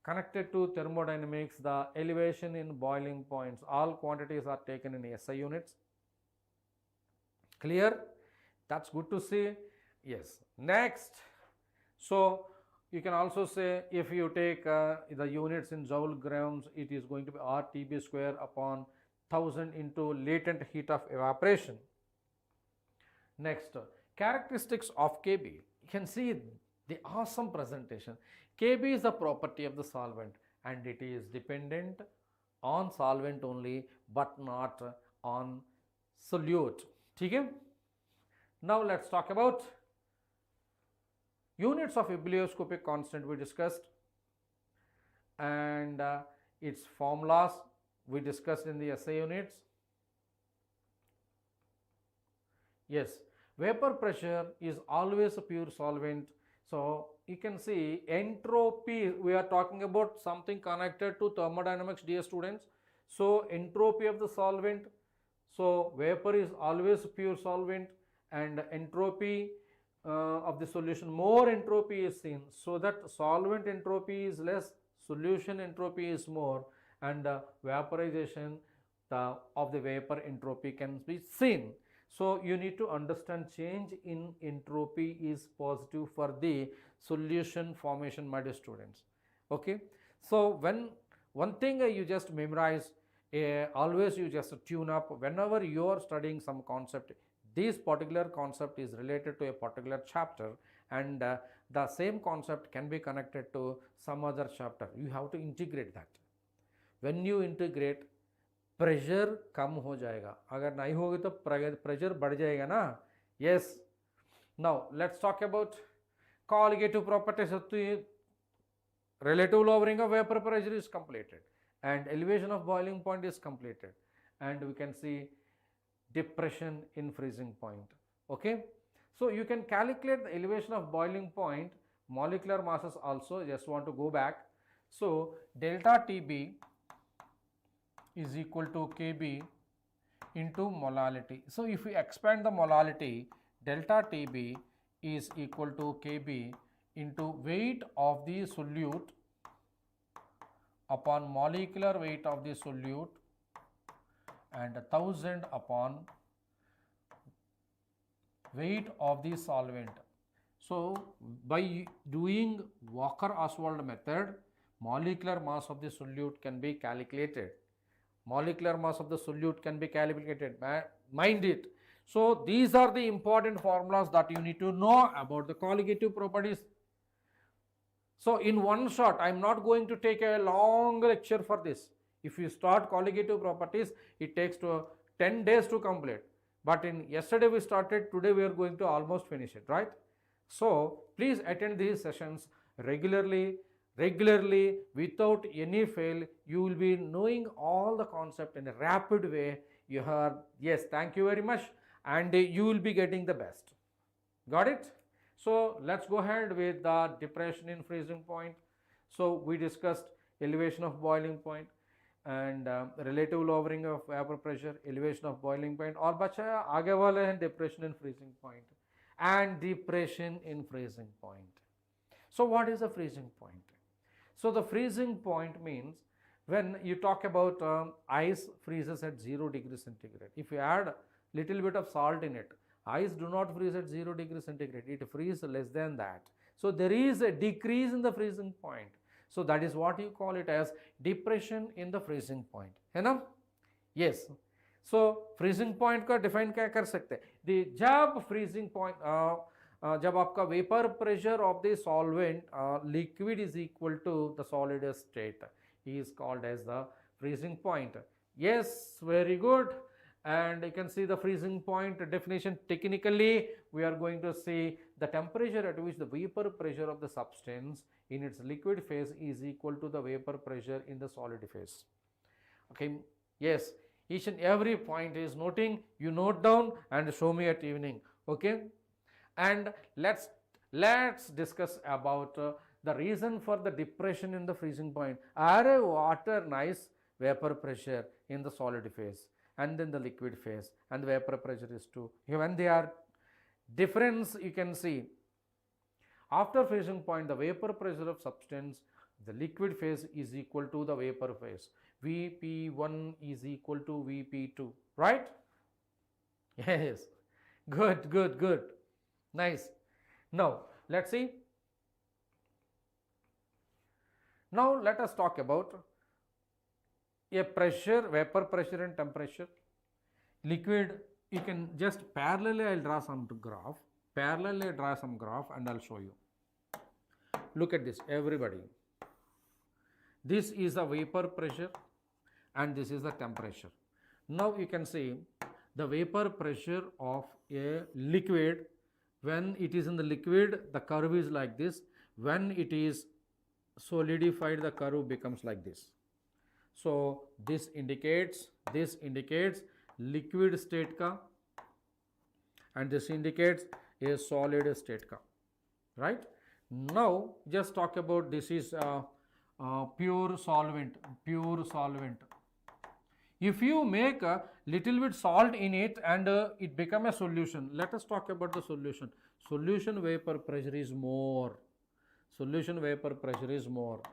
connected to thermodynamics the elevation in boiling points. All quantities are taken in SI units. Clear? That's good to see. Yes. Next. So you can also say if you take the units in joule grams, it is going to be RTB square upon 1000 into latent heat of evaporation. Next, characteristics of Kb. You can see the awesome presentation. Kb is the property of the solvent and it is dependent on solvent only but not on solute. Okay? Now let's talk about units of ebullioscopic constant we discussed and its formulas we discussed in the SI units. Yes, vapor pressure is always a pure solvent. So you can see entropy, we are talking about something connected to thermodynamics, dear students. So entropy of the solvent, so vapor is always a pure solvent and entropy of the solution, more entropy is seen, so that solvent entropy is less, solution entropy is more and vaporization of the vapor entropy can be seen. So you need to understand change in entropy is positive for the solution formation, my dear students. Okay. So when one thing you just memorize, always you just tune up whenever you are studying some concept. This particular concept is related to a particular chapter and the same concept can be connected to some other chapter. You have to integrate that. When you integrate, pressure कम हो जाएगा, अगर नहीं होगी तो pressure बढ़ जाएगा ना. Yes. Now let's talk about colligative properties. Relative lowering of vapor pressure is completed and elevation of boiling point is completed and we can see depression in freezing point. Okay. So you can calculate the elevation of boiling point molecular masses also, just want to go back. So delta TB is equal to Kb into molality. So if we expand the molality, delta TB is equal to Kb into weight of the solute upon molecular weight of the solute and 1000 upon weight of the solvent. So by doing Walker-Oswald method, molecular mass of the solute can be calculated. Molecular mass of the solute can be calculated, mind it. So these are the important formulas that you need to know about the colligative properties. So in one shot, I am not going to take a long lecture for this. If you start colligative properties, it takes 10 days to complete. But in yesterday we started, today we are going to almost finish it, right? So please attend these sessions regularly without any fail. You will be knowing all the concept in a rapid way. You heard, yes, thank you very much, and you will be getting the best. Got it? So let's go ahead with the depression in freezing point. So we discussed elevation of boiling point and relative lowering of vapor pressure, elevation of boiling point, और बचा आगे वाले हैं depression in freezing point and depression in freezing point. So what is a freezing point? So the freezing point means when you talk about ice freezes at 0 degrees centigrade. If you add little bit of salt in it, ice do not freeze at 0 degrees centigrade, it freezes less than that. So there is a decrease in the freezing point. So that is what you call it as depression in the freezing point, है ना? Yes. So freezing point का define क्या कर सकते हैं? जब freezing point जब आपका vapor pressure of the solvent liquid is equal to the solid state, he is called as the freezing point. Yes, very good. And you can see the freezing point definition. Technically, we are going to see the temperature at which the vapor pressure of the substance in its liquid phase is equal to the vapor pressure in the solid phase. Okay, yes, each and every point is noting, you note down and show me at evening. Okay, and let's discuss about the reason for the depression in the freezing point. Are water nice vapor pressure in the solid phase and then the liquid phase, and the vapor pressure is 2. When they are difference, you can see after freezing point the vapor pressure of substance, the liquid phase is equal to the vapor phase. Vp1 is equal to Vp2, right? Yes, good, nice. Now let's see. Now let us talk about a pressure, vapor pressure and temperature. Liquid, you can just parallelly, I'll draw some graph. Parallelly draw some graph and I'll show you. Look at this, everybody. This is the vapor pressure and this is the temperature. Now you can see the vapor pressure of a liquid. When it is in the liquid, the curve is like this. When it is solidified, the curve becomes like this. So this indicates liquid state ka, and this indicates a solid state ka, right? Now just talk about this is pure solvent. If you make a little bit salt in it and it become a solution, let us talk about the solution. Solution vapor pressure is more.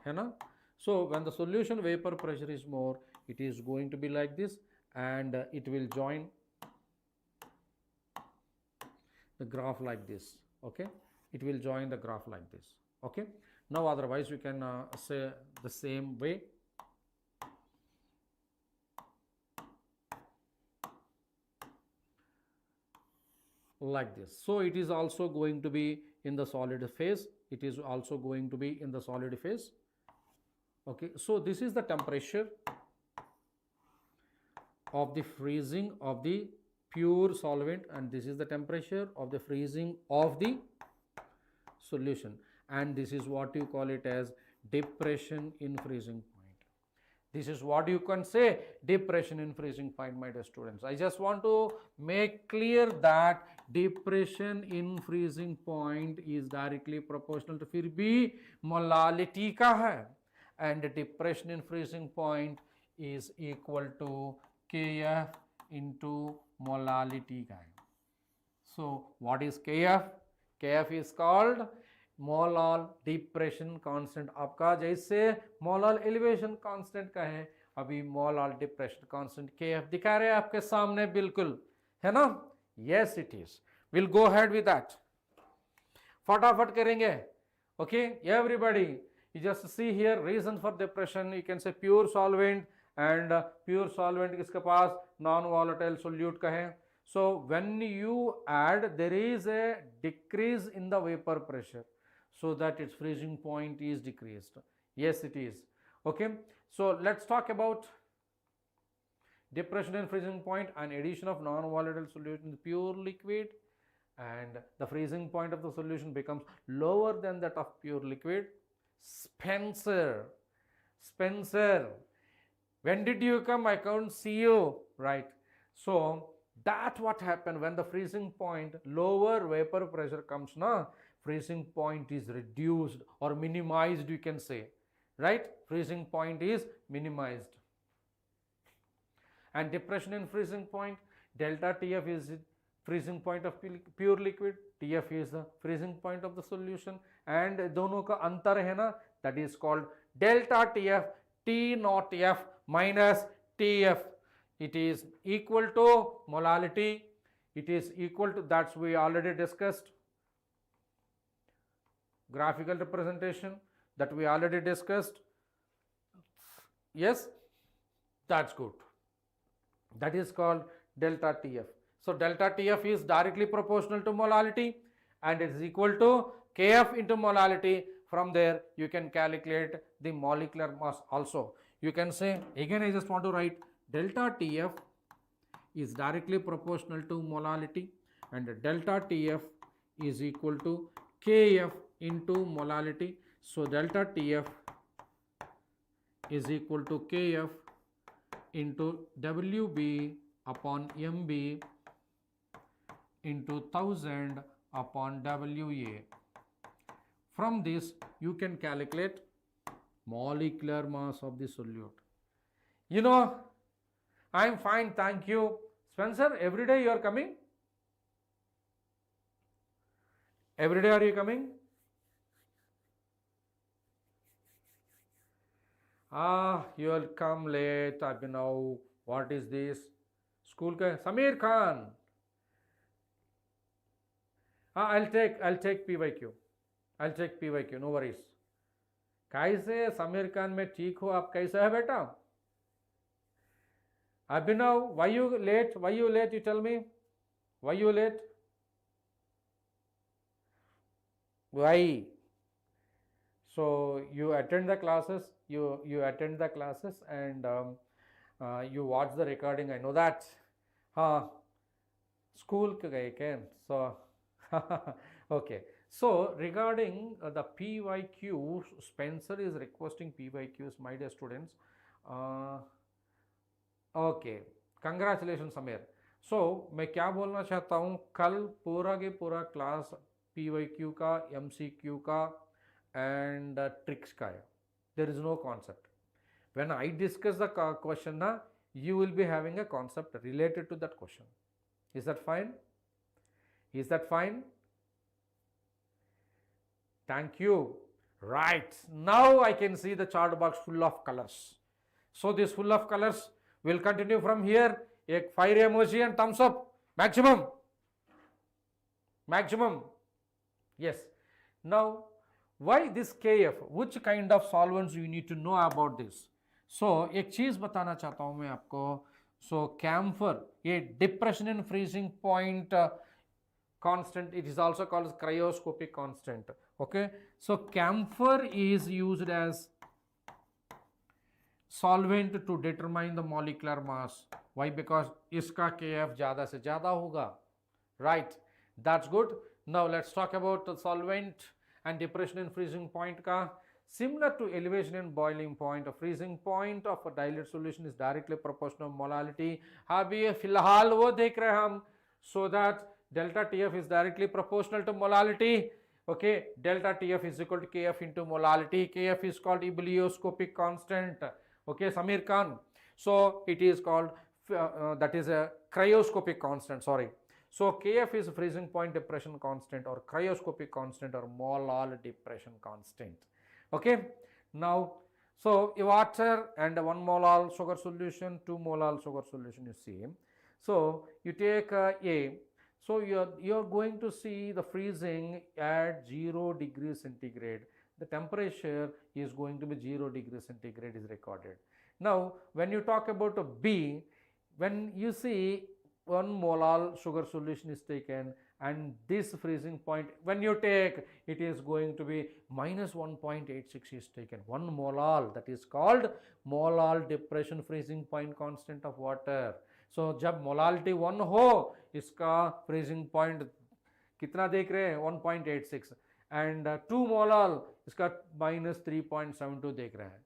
है ना? So when the solution vapor pressure is more, it is going to be like this, and it will join the graph like this. Okay, it will join the graph like this. Okay, now otherwise you can say the same way. Like this. So it is also going to be in the solid phase. Okay, so this is the temperature of the freezing of the pure solvent, and this is the temperature of the freezing of the solution, and this is what you call it as depression in freezing point. This is what you can say depression in freezing point, my dear students. I just want to make clear that depression in freezing point is directly proportional to फिर भी molality का है, and depression in freezing point is equal to Kf into molality का है. So what is Kf? Kf is called molar depression constant. आपका जैसे molar elevation constant का है, अभी मोलर डिप्रेशन कांस्टेंट Kf दिखा रहे हैं आपके सामने, बिल्कुल है ना. Yes it is. Will go ahead with that. फटाफट करेंगे. Okay everybody, you just see here reason for depression. You can say pure solvent, and pure solvent किसके पास non volatile solute का है. So when you add, there is a decrease in the vapor pressure, so that its freezing point is decreased. Yes it is. Okay, so let's talk about depression and freezing point and addition of non-volatile solution in pure liquid, and the freezing point of the solution becomes lower than that of pure liquid. Spencer, when did you come? I can't see you, right? So that what happened when the freezing point, lower vapor pressure comes, na, freezing point is reduced or minimized, you can say, right? Freezing point is minimized. And depression in freezing point, delta Tf is freezing point of pure liquid, Tf is the freezing point of the solution, and दोनों का अंतर है ना, that is called delta Tf, T naught F minus Tf. It is equal to molality. It is equal to, that's we already discussed. Graphical representation that we already discussed. Yes, that's good. That is called delta Tf. So delta Tf is directly proportional to molality, and it is equal to Kf into molality. From there you can calculate the molecular mass also. You can say, again I just want to write delta Tf is directly proportional to molality, and delta Tf is equal to Kf into molality. So delta Tf is equal to Kf into Wb upon Mb into 1000 upon Wa. From this you can calculate molecular mass of the solute. You know, I am fine, thank you. Spencer, every day you are coming? Every day are you coming? You will come late. Abhinav, what is this? School ka Samir Khan. I'll take PYQ. I'll take PYQ, no worries. कैसे समीर खान में ठीक हो, आप कैसे है बेटा? Abhinav, why you late? Why you late? You tell me. Why you late? Why? So you attend the classes. You attend the classes, and you watch the recording. I know that. School ke gaye ke? So okay. So regarding the PYQ, Spencer is requesting PYQs, my dear students. Okay, congratulation Sameer. So मैं क्या बोलना चाहता हूँ, कल पूरा के पूरा class PYQ का, MCQ का एंड ट्रिक्स का है. There is no concept. When I discuss the question ना, you will be having a concept related to that question. Is that fine? Is that fine? Thank you. Right, now I can see the chart box full of colors. So this full of colors will continue from here. एक fire emoji and thumbs up, maximum. Yes. Now why this KF? Which kind of solvents you need to know about this? So एक चीज बताना चाहता हूं मैं आपको. So camphor, ये depression in freezing point constant, it is also called as cryoscopic constant. Okay, so camphor is used as solvent to determine the molecular mass. Why? Because इसका KF ज़्यादा से ज़्यादा होगा. Right, that's good. Now let's talk about the solvent and depression in freezing point का. similar to elevation and boiling point, a freezing point of a dilute solution is directly proportional to molality. अभी फिलहाल वो देख रहे हैं हम, so that delta TF is directly proportional to molality. Okay, delta TF is equal to KF into molality. KF is called ebullioscopic constant. Okay, Samir Khan. So it is called that is a cryoscopic constant. Sorry. So Kf is freezing point depression constant or cryoscopic constant or molal depression constant. Okay. Now, so water and 1 molal sugar solution, 2 molal sugar solution, you see. So you take A. So you're going to see the freezing at 0 degrees centigrade. The temperature is going to be 0 degrees centigrade is recorded. Now, when you talk about a B, when you see 1 molal sugar solution is taken and this freezing point, when you take, it is going to be minus 1.86 is taken. 1 molal, that is called molal depression freezing point constant of water. So जब molality 1 हो, इसका freezing point कितना देख रहे हैं 1.86 and 2 molal इसका minus 3.72 देख रहे हैं.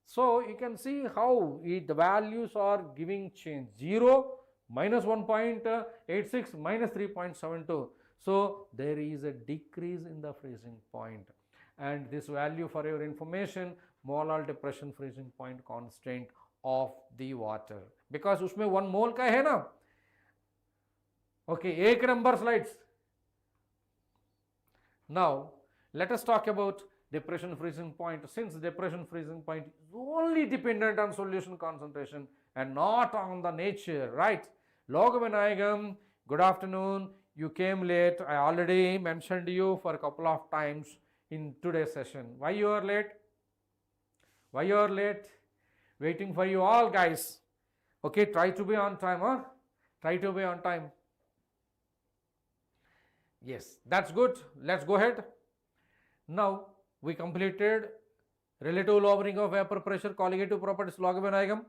So you can see how the values are giving change. 0, minus 1.86, minus 3.72. So there is a decrease in the freezing point. And this value, for your information, molar depression freezing point constant of the water. Because उसमें 1 mole का है ना. Okay, 1 number slides. Now let us talk about depression freezing point. Since depression freezing point is only dependent on solution concentration and not on the nature, right? Logobenigam, good afternoon. You came late. I already mentioned you for a couple of times in today's session. Why you are late? Why you are late? Waiting for you all, guys. Okay, try to be on time, huh? Try to be on time. Yes, that's good. Let's go ahead. Now, we completed relative lowering of vapor pressure, colligative properties, Logobenigam,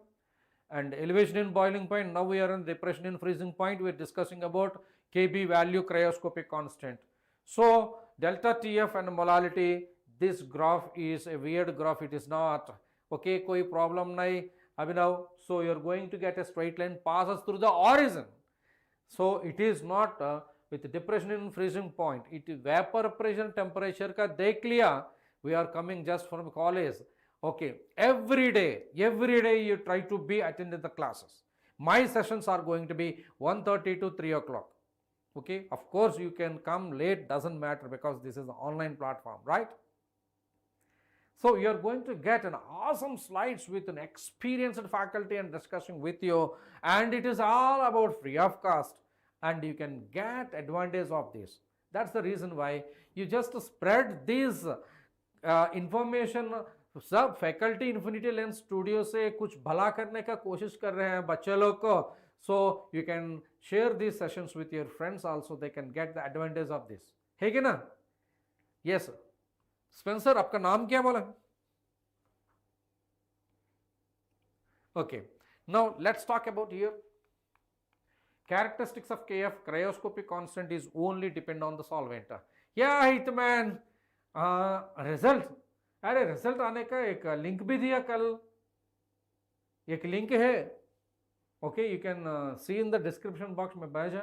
and elevation in boiling point. Now we are in depression in freezing point. We are discussing about Kb value cryoscopic constant. So delta TF and molality, this graph is a weird graph. It is not. Okay, koi problem nahi. Abhinav, so you are going to get a straight line passes through the origin. So it is not with depression in freezing point. It is vapor pressure temperature ka dekh liya. We are coming just from college. Okay, every day you try to be attending the classes. My sessions are going to be 1:30 to 3 o'clock. Okay, of course you can come late, doesn't matter because this is an online platform, right? So you are going to get an awesome slides with an experienced faculty and discussing with you, and it is all about free of cost, and you can get advantage of this. That's the reason why you just spread this information. सब faculty infinity lens studio से कुछ भला करने का कोशिश कर रहे हैं बच्चे लोग को. So you can share this sessions with your friends also, they can get the advantage of this. है कि ना? यस स्पेंसर, आपका नाम क्या बोला? Okay, now let's talk about here characteristics of Kf cryoscopic constant is only depend on the solvent. Yeah, Hitman, result. अरे result आने का एक लिंक भी दिया कल, एक लिंक है. Okay, you can see in the description box में भेजा.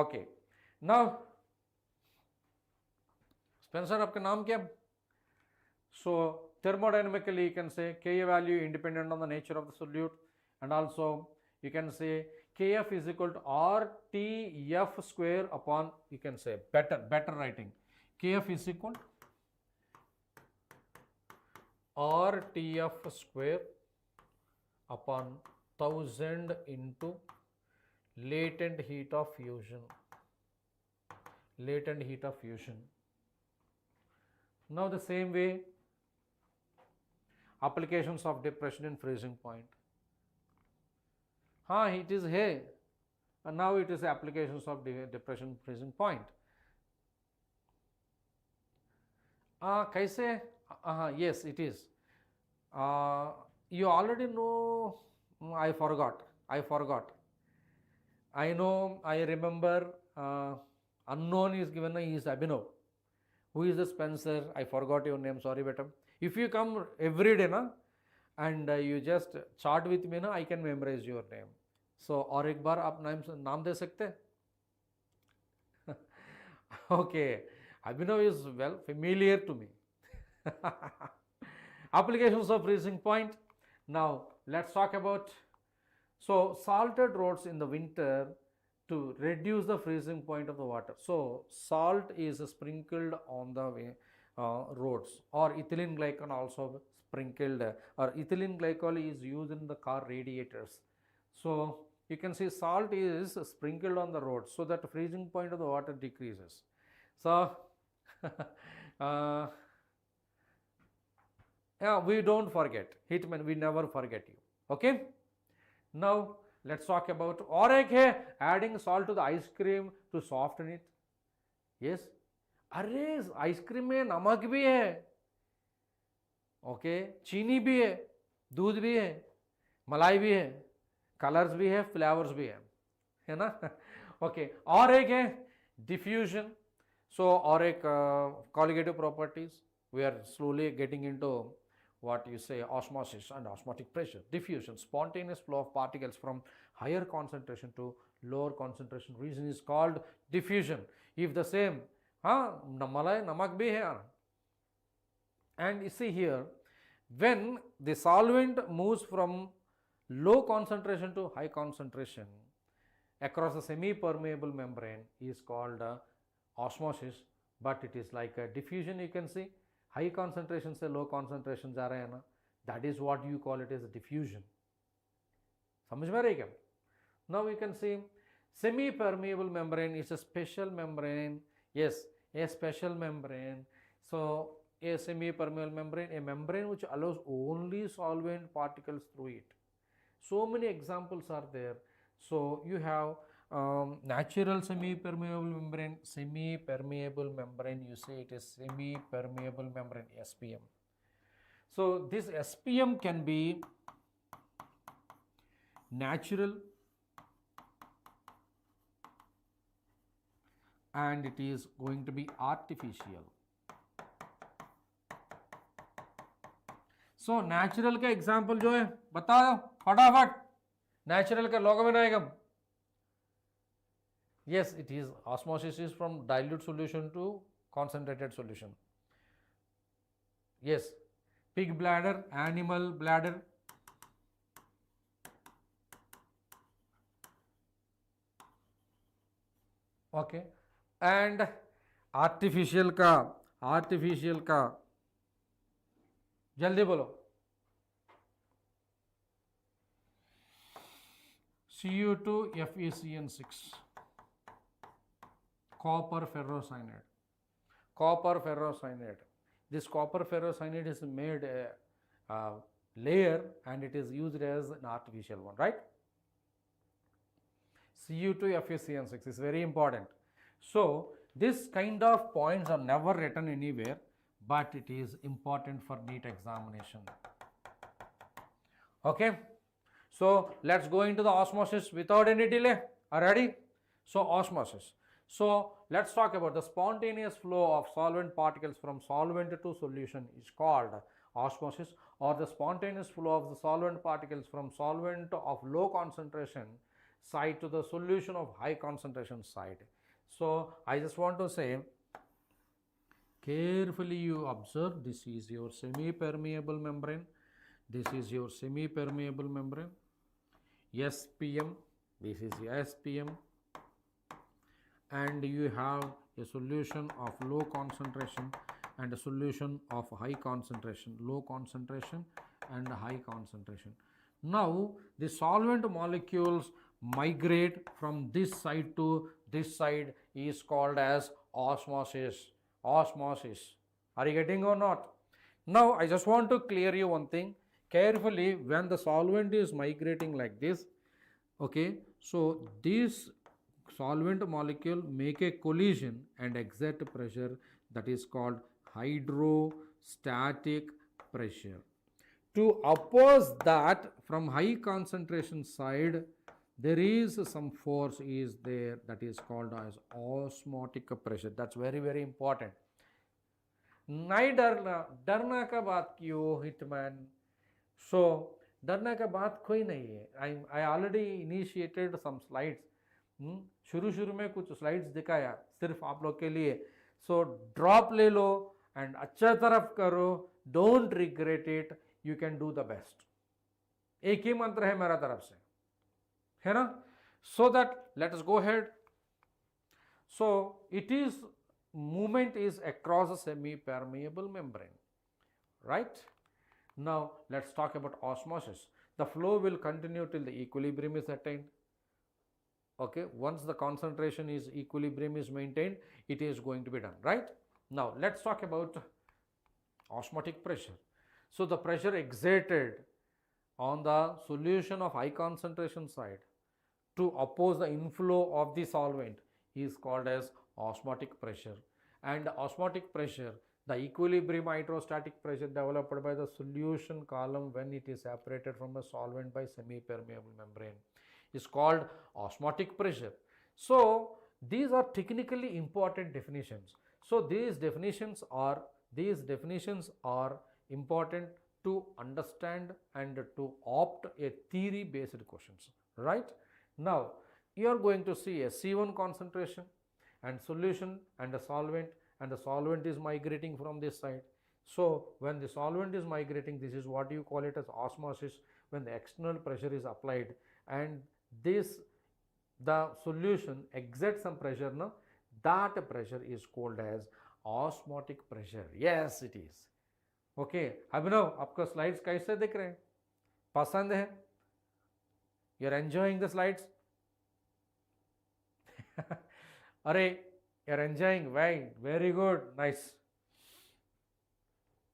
ओके, नाउ स्पेंसर, आपका नाम क्या? सो thermodynamically you can say Ka value independent on the nature of the solute, and also you can say Kf is equal to RTF square upon, you can say better writing, Kf is equal to RTF square upon 1000 into latent heat of fusion. Now the same way, applications of depression and freezing point. It is here, and now it is applications of depression freezing point. Kaise? Yes, it is. You already know. I forgot. I know. I remember. Unknown is given is Abhinav. Who is the Spencer? I forgot your name, sorry beta. If you come every day na, and you just chat with me na, I can memorize your name. So और एक बार आप नाम दे सकते हैं? Okay, Abhinav is well familiar to me. Applications of freezing point. Now let's talk about, so salted roads in the winter to reduce the freezing point of the water. So salt is sprinkled on the roads, or ethylene glycol also sprinkled, or ethylene glycol is used in the car radiators. So you can see salt is sprinkled on the road so that freezing point of the water decreases. So yeah, we don't forget, Hitman, we never forget you. Okay, now let's talk about, और एक है adding salt to the ice cream to soften it. Yes, अरे ice cream में नमक भी है, okay, चीनी भी है, दूध भी है, मलाई भी है, कलर्स भी है, फ्लेवर्स भी है ना. ओके, और एक है डिफ्यूजन. सो और एक colligative properties, we are slowly getting into what you say osmosis and osmotic pressure. Diffusion, spontaneous flow of particles from higher concentration to lower concentration region is called diffusion. If the same, malai namak bhi hai. And you see here, when the solvent moves from low concentration to high concentration across a semi-permeable membrane is called osmosis, but it is like a diffusion. You can see high concentration से low concentration जा रहे हैं ना, that is what you call it as a diffusion. समझ में आ रही क्या? Now we can see semi-permeable membrane is a special membrane. Yes, a special membrane. So a semi-permeable membrane, a membrane which allows only solvent particles through it. So many examples are there. So you have natural semi-permeable membrane, you say it is semi-permeable membrane, SPM. So this SPM can be natural and it is going to be artificial. So natural का example जो है बताओ फटाफट, natural का log में आएगा. Yes, it is osmosis is from dilute solution to concentrated solution. Yes, pig bladder, animal bladder. Okay, and artificial का जल्दी बोलो. Cu2 FeCN6, copper ferrocyanide. This copper ferrocyanide is made a layer and it is used as an artificial one, right? Cu2 FeCN6 is very important. So this kind of points are never written anywhere, but it is important for NEET examination. Okay, so let's go into the osmosis without any delay. Are ready? So osmosis. So let's talk about the spontaneous flow of solvent particles from solvent to solution is called osmosis, or the spontaneous flow of the solvent particles from solvent of low concentration side to the solution of high concentration side. So I just want to say, carefully you observe, this is your semi-permeable membrane, this is your semi-permeable membrane, SPM, this is the SPM, and you have a solution of low concentration and a solution of high concentration, low concentration and high concentration. Now the solvent molecules migrate from this side to this side is called as osmosis. Are you getting or not? Now I just want to clear you one thing carefully. When the solvent is migrating like this, okay, so this solvent molecule make a collision and exert pressure, that is called hydrostatic pressure. To oppose that, from high concentration side there is some force is there, that is called as osmotic pressure. That's very important. नहीं डरना, डरना का बात क्यों hitman? सो डरने का बात कोई नहीं है. I already initiated some slides. शुरू शुरू में कुछ स्लाइड्स दिखाया सिर्फ आप लोग के लिए. सो ड्रॉप ले लो एंड अच्छा तरफ करो, don't regret it, you can do the best. एक ही मंत्र है मेरा तरफ से, है ना? So that let us go head. So it is movement is across a semi permeable membrane, right? Now let's talk about osmosis. The flow will continue till the equilibrium is attained. Okay, once the concentration is equilibrium is maintained, it is going to be done, right? Now let's talk about osmotic pressure. So the pressure exerted on the solution of high concentration side to oppose the inflow of the solvent is called as osmotic pressure. And osmotic pressure, the equilibrium hydrostatic pressure developed by the solution column when it is separated from a solvent by semi-permeable membrane is called osmotic pressure. So these are technically important definitions. So these definitions are important to understand and to opt a theory based questions, right? Now you are going to see a C1 concentration and solution and a solvent, and the solvent is migrating from this side. So when the solvent is migrating, this is what you call it as osmosis, when the external pressure is applied and this the solution exerts some pressure, no, that pressure is called as osmotic pressure. Yes, it is. Okay, Abhinav आपका slides कैसे दिख रहे हैं? पसंद है? You are enjoying the slides? Array, you're enjoying, right? Very good, nice.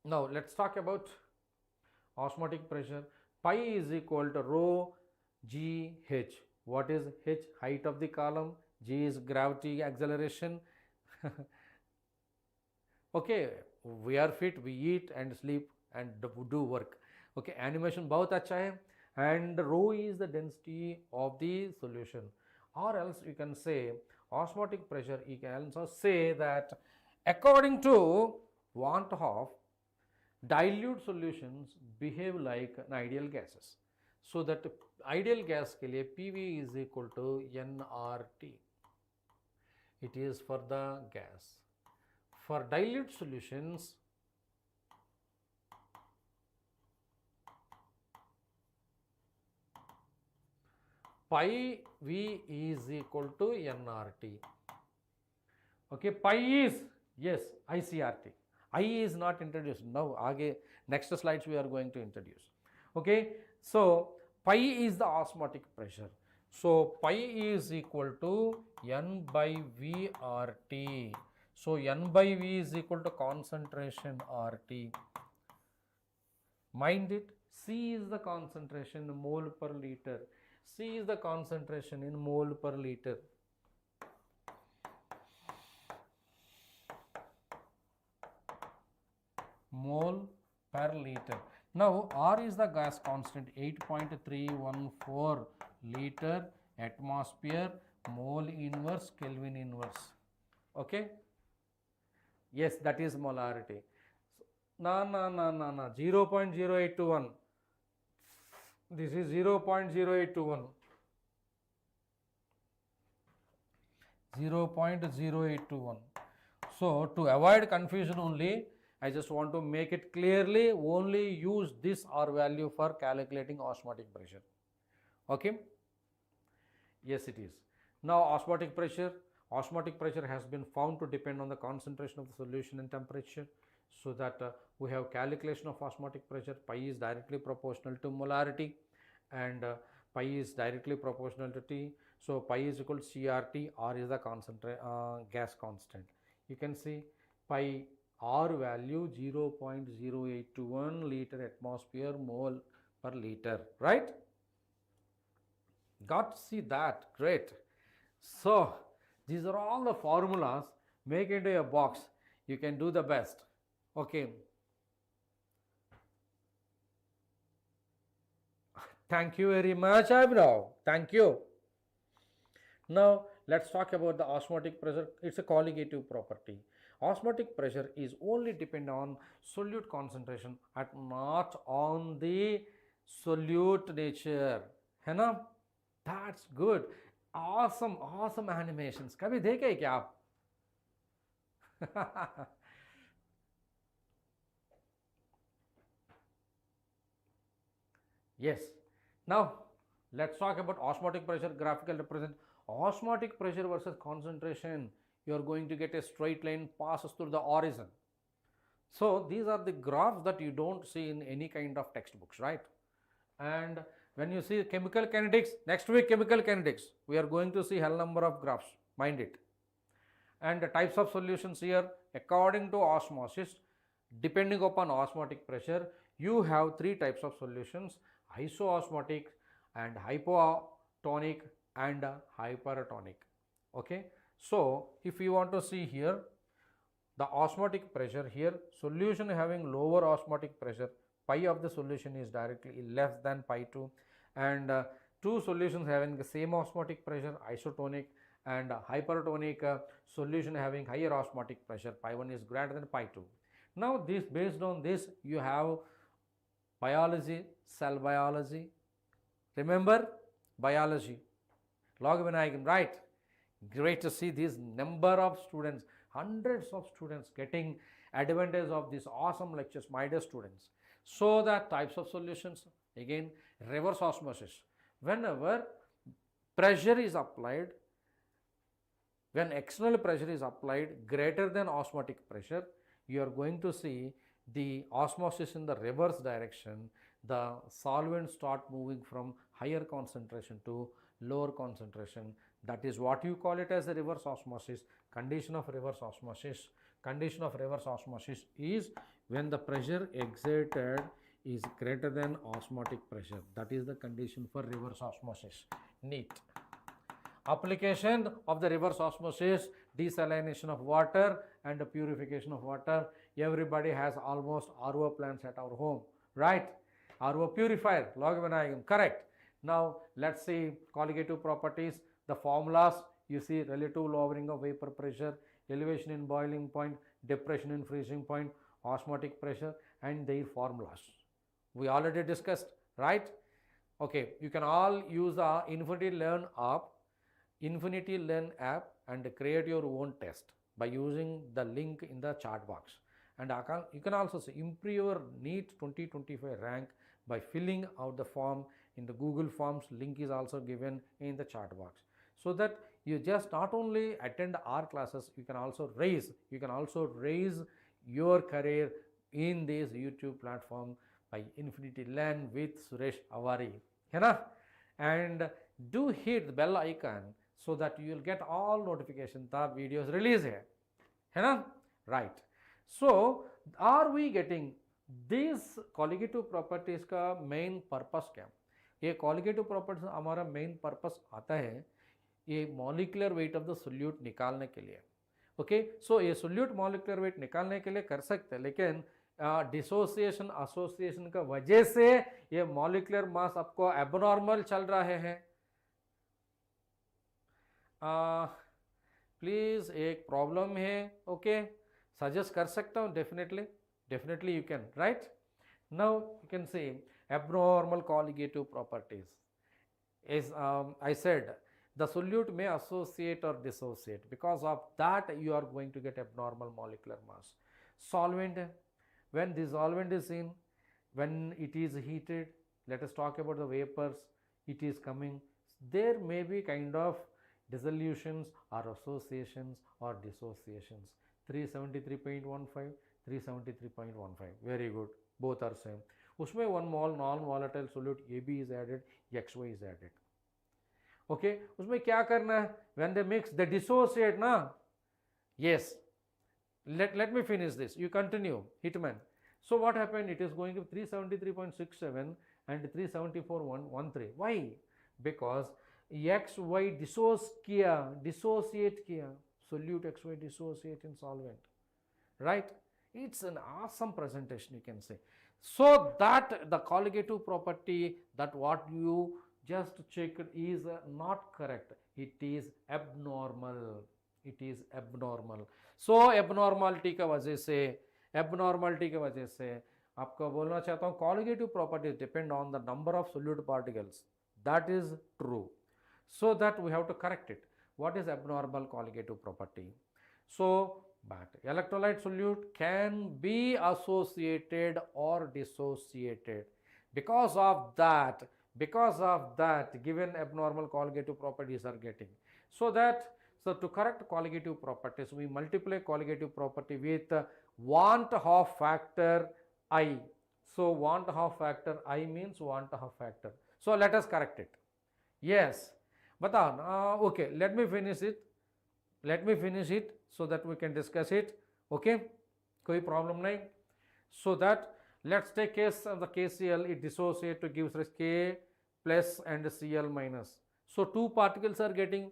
Now let's talk about osmotic pressure. Pi is equal to rho g h. What is h? Height of the column. G is gravity acceleration. Okay, we are fit, we eat and sleep and do work. Okay, animation बहुत अच्छा है. And rho is the density of the solution. Or else you can say osmotic pressure, you can also say that according to Van't Hoff, dilute solutions behave like an ideal gases. So that ideal gas के लिए PV is equal to nRT. It is for the gas. For dilute solutions, pi V is equal to nRT. Okay, pi is, yes, ICRT. I is not introduced. Now आगे next slides we are going to introduce. Okay, so pi is the osmotic pressure. So pi is equal to n by V RT. So n by V is equal to concentration RT. Mind it, C is the concentration mole per liter. C is the concentration in mole per liter. Mole per liter. Now R is the gas constant, 8.314 liter atmosphere mole inverse Kelvin inverse. Okay, yes, that is molarity. No, 0.0821. This is 0.0821. 0.0821. So to avoid confusion only, I just want to make it clearly, only use this R value for calculating osmotic pressure. Okay, yes it is. Now osmotic pressure has been found to depend on the concentration of the solution and temperature. So that we have calculation of osmotic pressure. Pi is directly proportional to molarity and pi is directly proportional to T. So pi is equal to CRT. R is the gas constant. You can see pi R value 0.0821 liter atmosphere mole per liter, right? Got to see that? Great. So these are all the formulas. Make into a box. You can do the best. Okay. Thank you very much, Abhinav. Thank you. Now let's talk about the osmotic pressure. It's a colligative property. Osmotic pressure is only depend on solute concentration and not on the solute nature, है ना? That's good. Awesome animations. कभी देखे क्या आप? Yes. Now let's talk about osmotic pressure graphical represent. Osmotic pressure versus concentration. You are going to get a straight line passes through the origin. So these are the graphs that you don't see in any kind of textbooks, right? And when you see chemical kinetics, next week chemical kinetics, we are going to see hell number of graphs, mind it. And the types of solutions here, according to osmosis, depending upon osmotic pressure, you have three types of solutions: isoosmotic and hypotonic and hypertonic. Okay, so if you want to see here the osmotic pressure, here solution having lower osmotic pressure, pi of the solution is directly less than pi 2, and two solutions having the same osmotic pressure, isotonic and hypertonic solution having higher osmotic pressure, pi 1 is greater than pi 2. Now this, based on this, you have biology, cell biology, remember biology, log vinyl, right? Great to see this number of students, hundreds of students getting advantage of these awesome lectures, my dear students. So the types of solutions, again reverse osmosis. Whenever pressure is applied, when external pressure is applied greater than osmotic pressure, you are going to see the osmosis in the reverse direction. The solvents start moving from higher concentration to lower concentration. That is what you call it as a reverse osmosis. Condition of reverse osmosis. Condition of reverse osmosis is when the pressure exerted is greater than osmotic pressure. That is the condition for reverse osmosis. NEET. Application of the reverse osmosis, desalination of water and purification of water. Everybody has almost RO plants at our home, right? RO purifier, log vinyl, correct. Now let's see colligative properties. The formulas, you see relative lowering of vapor pressure, elevation in boiling point, depression in freezing point, osmotic pressure, and their formulas. We already discussed, right? Okay, you can all use the Infinity Learn app and create your own test by using the link in the chat box. And you can also improve your NEET 2025 rank by filling out the form in the Google Forms. Link is also given in the chat box, so that you just not only attend our classes, you can also raise your career in this YouTube platform by Infinity Learn with Suresh Avari, and do hit the bell icon so that you will get all notifications the videos release here, right? So are we getting these colligative properties का main purpose क्या? ये colligative properties हमारा main purpose आता है ये molecular weight of the solute निकालने के लिए. ओके, सो ये solute molecular weight निकालने के लिए कर सकते हैं, लेकिन डिसोसिएशन एसोसिएशन का वजह से ये molecular mass आपको abnormal चल रहे हैं. प्लीज एक प्रॉब्लम है, ओके, सजेस्ट कर सकता हूँ, definitely you can, right? Now you can see abnormal colligative properties is I said the solute may associate or dissociate. Because of that you are going to get abnormal molecular mass. Solvent, when the solvent is in, when it is heated, let us talk about the vapors, it is coming, there may be kind of dissolutions or associations or dissociations. 373.15, 373.15, very good, both are same. उसमें 1 mole non-volatile solute AB is added, XY is added. Okay, उसमें क्या करना है? When they mix, they dissociate, na? Yes. Let me finish this. You continue, Hitman. So what happened? It is going to 373.67 and 374.13. Why? Because XY dissociate किया, solute XY dissociate in solvent, right? It's an awesome presentation, you can say. So that the colligative property, that what you just checked is not correct. It is abnormal. it is abnormal. So abnormality का वजह से आपको बोलना चाहता हूँ colligative properties depend on the number of solute particles. That is true. So that we have to correct it. What is abnormal colligative property? So but electrolyte solute can be associated or dissociated. Because of that given abnormal colligative properties are getting. So to correct colligative properties, we multiply colligative property with Van't Hoff factor I. So Van't Hoff factor I means Van't Hoff factor. So let us correct it. Yes, बताओ. Okay, let me finish it so that we can discuss it. Okay, कोई problem नहीं. So that let's take case of the KCl, it dissociate to gives us K plus and Cl minus. So two particles are getting,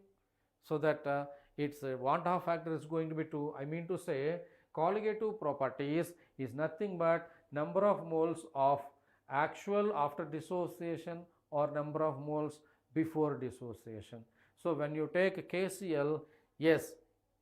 so that its Van't Hoff factor is going to be 2. I mean to say colligative properties is nothing but number of moles of actual after dissociation or number of moles before dissociation. So when you take KCl, yes,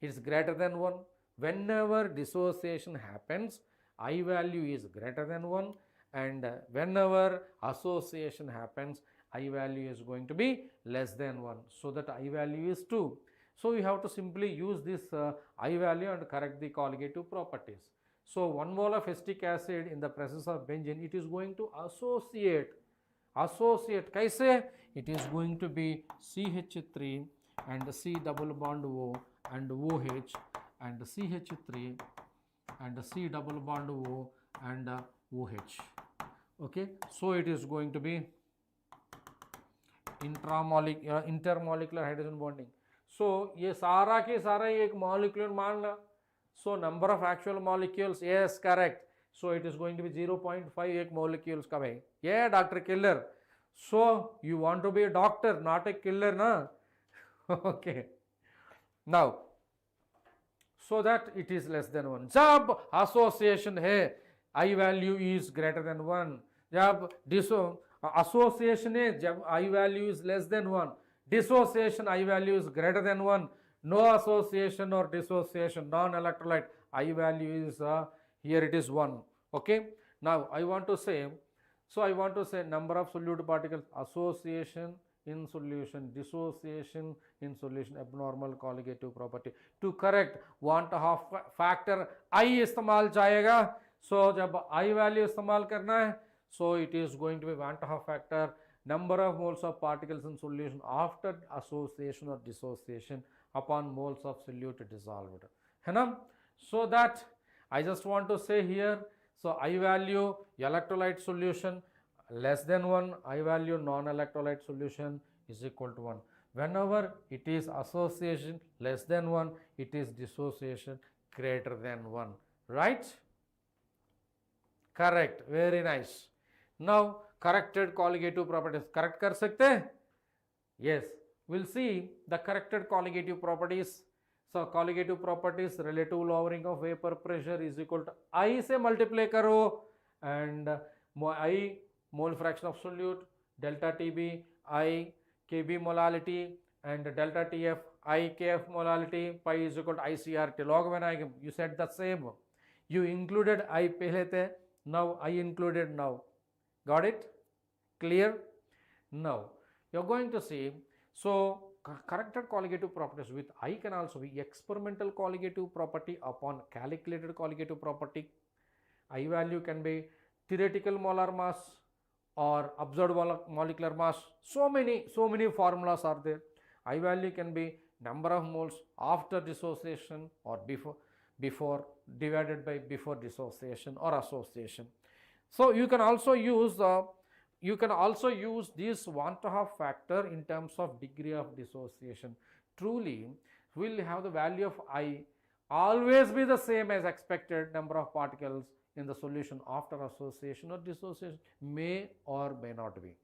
it's greater than 1. Whenever dissociation happens, I value is greater than 1, and whenever association happens, I value is going to be less than 1, so that I value is 2. So you have to simply use this I value and correct the colligative properties. So 1 mole of acetic acid in the presence of benzene, it is going to associate kaise? It is going to be CH3 and C double bond O and OH and CH3 and C double bond O and OH. Okay, so it is going to be intermolecular hydrogen bonding. So ये सारा के सारा एक molecule मान ला. So number of actual molecules, yes, correct. So it is going to be 0.5 molecules का भाई. Yeah, Dr. Killer. So you want to be a doctor, not a killer, na? Okay. Now, so that it is less than 1. जब association है, I value is greater than 1. जब association है, जब I value is less than 1. Dissociation, I value is greater than 1. No association or dissociation, non-electrolyte, I value is here it is 1. Okay. Now I want to say number of solute particles, association in solution, dissociation in solution, abnormal colligative property. To correct Van't Hoff factor I इस्तेमाल जाएगा. So जब I value इस्तेमाल करना है, so it is going to be Van't Hoff factor, number of moles of particles in solution after association or dissociation upon moles of solute dissolved. है ना? So that I just want to say here, so I value electrolyte solution less than 1, I value non-electrolyte solution is equal to 1. Whenever it is association less than 1, it is dissociation greater than 1. Right? Correct. Very nice. Now corrected colligative properties. Correct कर सकते हैं? Yes. We'll see the corrected colligative properties. So colligative properties, relative lowering of vapor pressure is equal to I से multiply करो, and I mole fraction of solute, delta TB, I Kb molality, and delta TF, I Kf molality, pi is equal to ICRT. Log when you said the same. You included I pehle the, now I included now. Got it? Clear? Now you're going to see, so corrected colligative properties with I can also be experimental colligative property upon calculated colligative property. I value can be theoretical molar mass or observed molecular mass. So many formulas are there. I value can be number of moles after dissociation or before divided by before dissociation or association. So you can also use this Van't Hoff factor in terms of degree of dissociation. Truly, will have the value of I always be the same as expected number of particles in the solution after association or dissociation, may or may not be.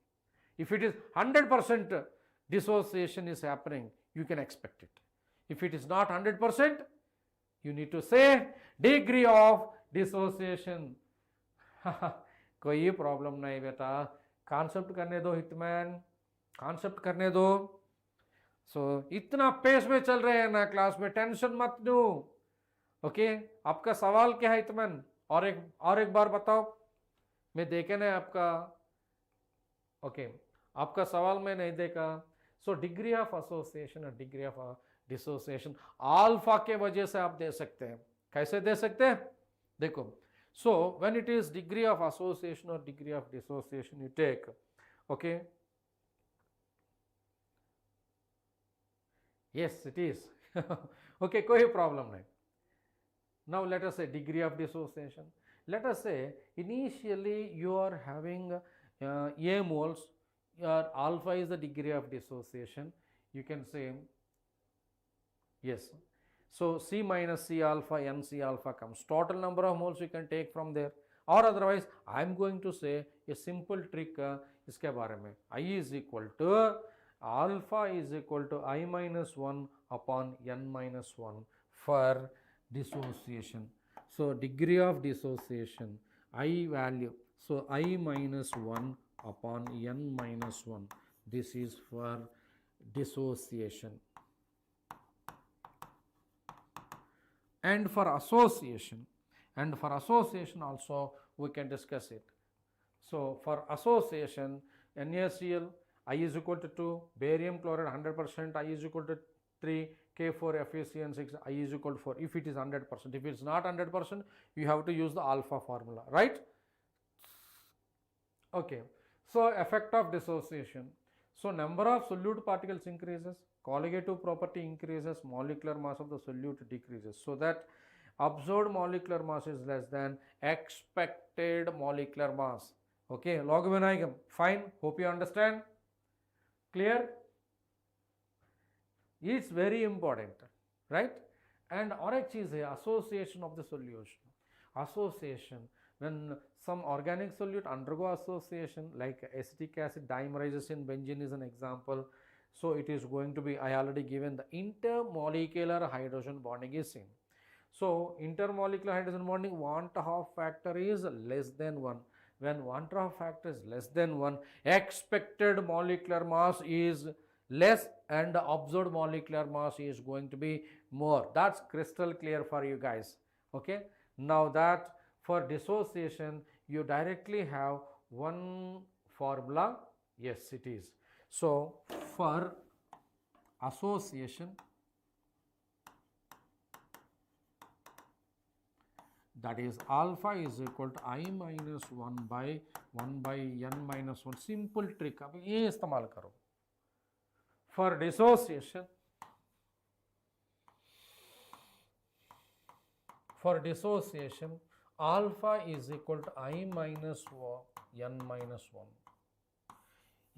If it is 100% dissociation is happening, you can expect it. If it is not 100%, you need to say degree of dissociation. कोई problem नहीं बेटा, concept करने दो hitman, concept करने दो. सो इतना pace में चल रहे हैं ना क्लास में, टेंशन मत लो। ओके, आपका सवाल क्या है इत्मीनान? और एक बार बताओ, मैं देखे ना आपका। ओके, आपका सवाल मैं नहीं देखा। सो डिग्री ऑफ एसोसिएशन और डिग्री ऑफ डिसोसिएशन अल्फा के वजह से आप दे सकते हैं। कैसे दे सकते हैं? देखो, so when it is degree of association और degree of dissociation you take, okay, yes it is okay, कोई प्रॉब्लम नहीं। now let us say degree of dissociation. Let us say initially you are having A moles, your alpha is the degree of dissociation. You can say yes, so C minus C alpha n C alpha comes, total number of moles you can take from there, or otherwise I am going to say a simple trick इसके बारे में, I is equal to alpha is equal to I minus 1 upon n minus 1 for dissociation. So degree of dissociation I value, so I minus 1 upon n minus 1, this is for dissociation. And for association also we can discuss it. So for association, NaCl I is equal to 2, barium chloride 100%, I is equal to 3, K4 FeCN6 I is equal to 4 if it is 100%. If it is not 100%, you have to use the alpha formula, right? Okay, so effect of dissociation. So number of solute particles increases, colligative property increases, molecular mass of the solute decreases, so that observed molecular mass is less than expected molecular mass. Okay, log बनाएगा, fine, hope you understand, clear? It's very important, right? And और एक चीज है association of the solution. Association, when some organic solute undergo association, like acetic acid dimerizes in benzene is an example, so it is going to be, I already given the intermolecular hydrogen bonding is seen. So intermolecular hydrogen bonding Van't Hoff factor is less than 1. When Van't Hoff factor is less than 1, expected molecular mass is less and the observed molecular mass is going to be more. That's crystal clear for you guys. Okay, now that for dissociation you directly have one formula. Yes, it is. So for association, that is alpha is equal to I minus 1 by n minus 1. Simple trick, अब ये इस्तेमाल करो. For dissociation, alpha is equal to I minus n minus 1.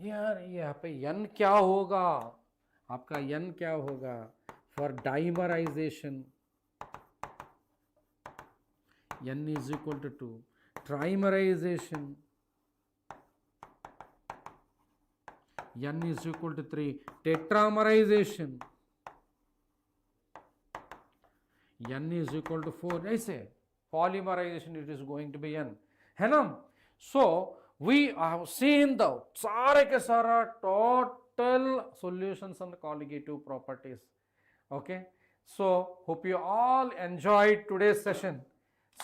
यार यहाँ पे n क्या होगा? आपका n क्या होगा? For dimerization, n is equal to 2. Trimerization, n is equal to 3. Tetramerization, n is equal to 4. ऐसे polymerization it is going to be n, है ना? So we have seen the सारे के सारा total solutions and colligative properties. Okay, so hope you all enjoyed today's session.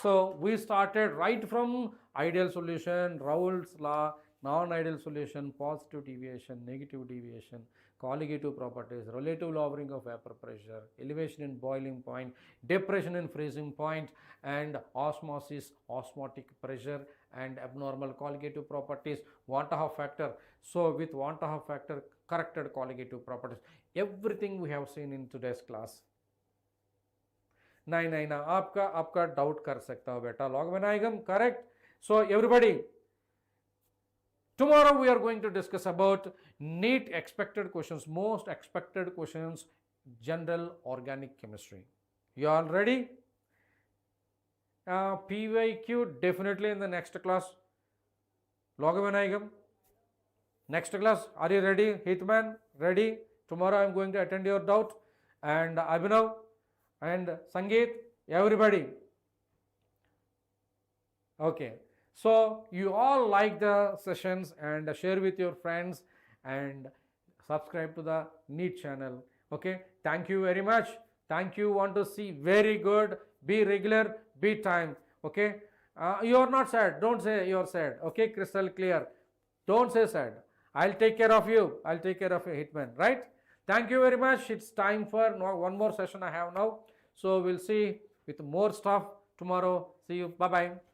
So we started right from ideal solution, Raoult's law, non-ideal solution, positive deviation, negative deviation, colligative properties, relative lowering of vapor pressure, elevation in boiling point, depression in freezing point, and osmosis, osmotic pressure, and abnormal colligative properties, Van't Hoff factor. So with Van't Hoff factor, corrected colligative properties, everything we have seen in today's class. नहीं ना, आपका doubt कर सकता हो बेटा, log बनाएगा, correct? So everybody, tomorrow we are going to discuss about NEET expected questions, most expected questions, general organic chemistry. You all ready? PYQ definitely in the next class. Log बनाएगा. Next class, are you ready? Hitman, ready? Tomorrow I am going to attend your doubt. And Abhinav and Sangeet, everybody. Okay, so you all like the sessions and share with your friends and subscribe to the NEET channel. Okay, thank you very much. Thank you. Want to see very good. Be regular. Be time. Okay, you are not sad. Don't say you are sad. Okay, crystal clear. Don't say sad. I'll take care of you. I'll take care of you, Hitman. Right? Thank you very much. It's time for one more session I have now. So we'll see with more stuff tomorrow. See you. Bye bye.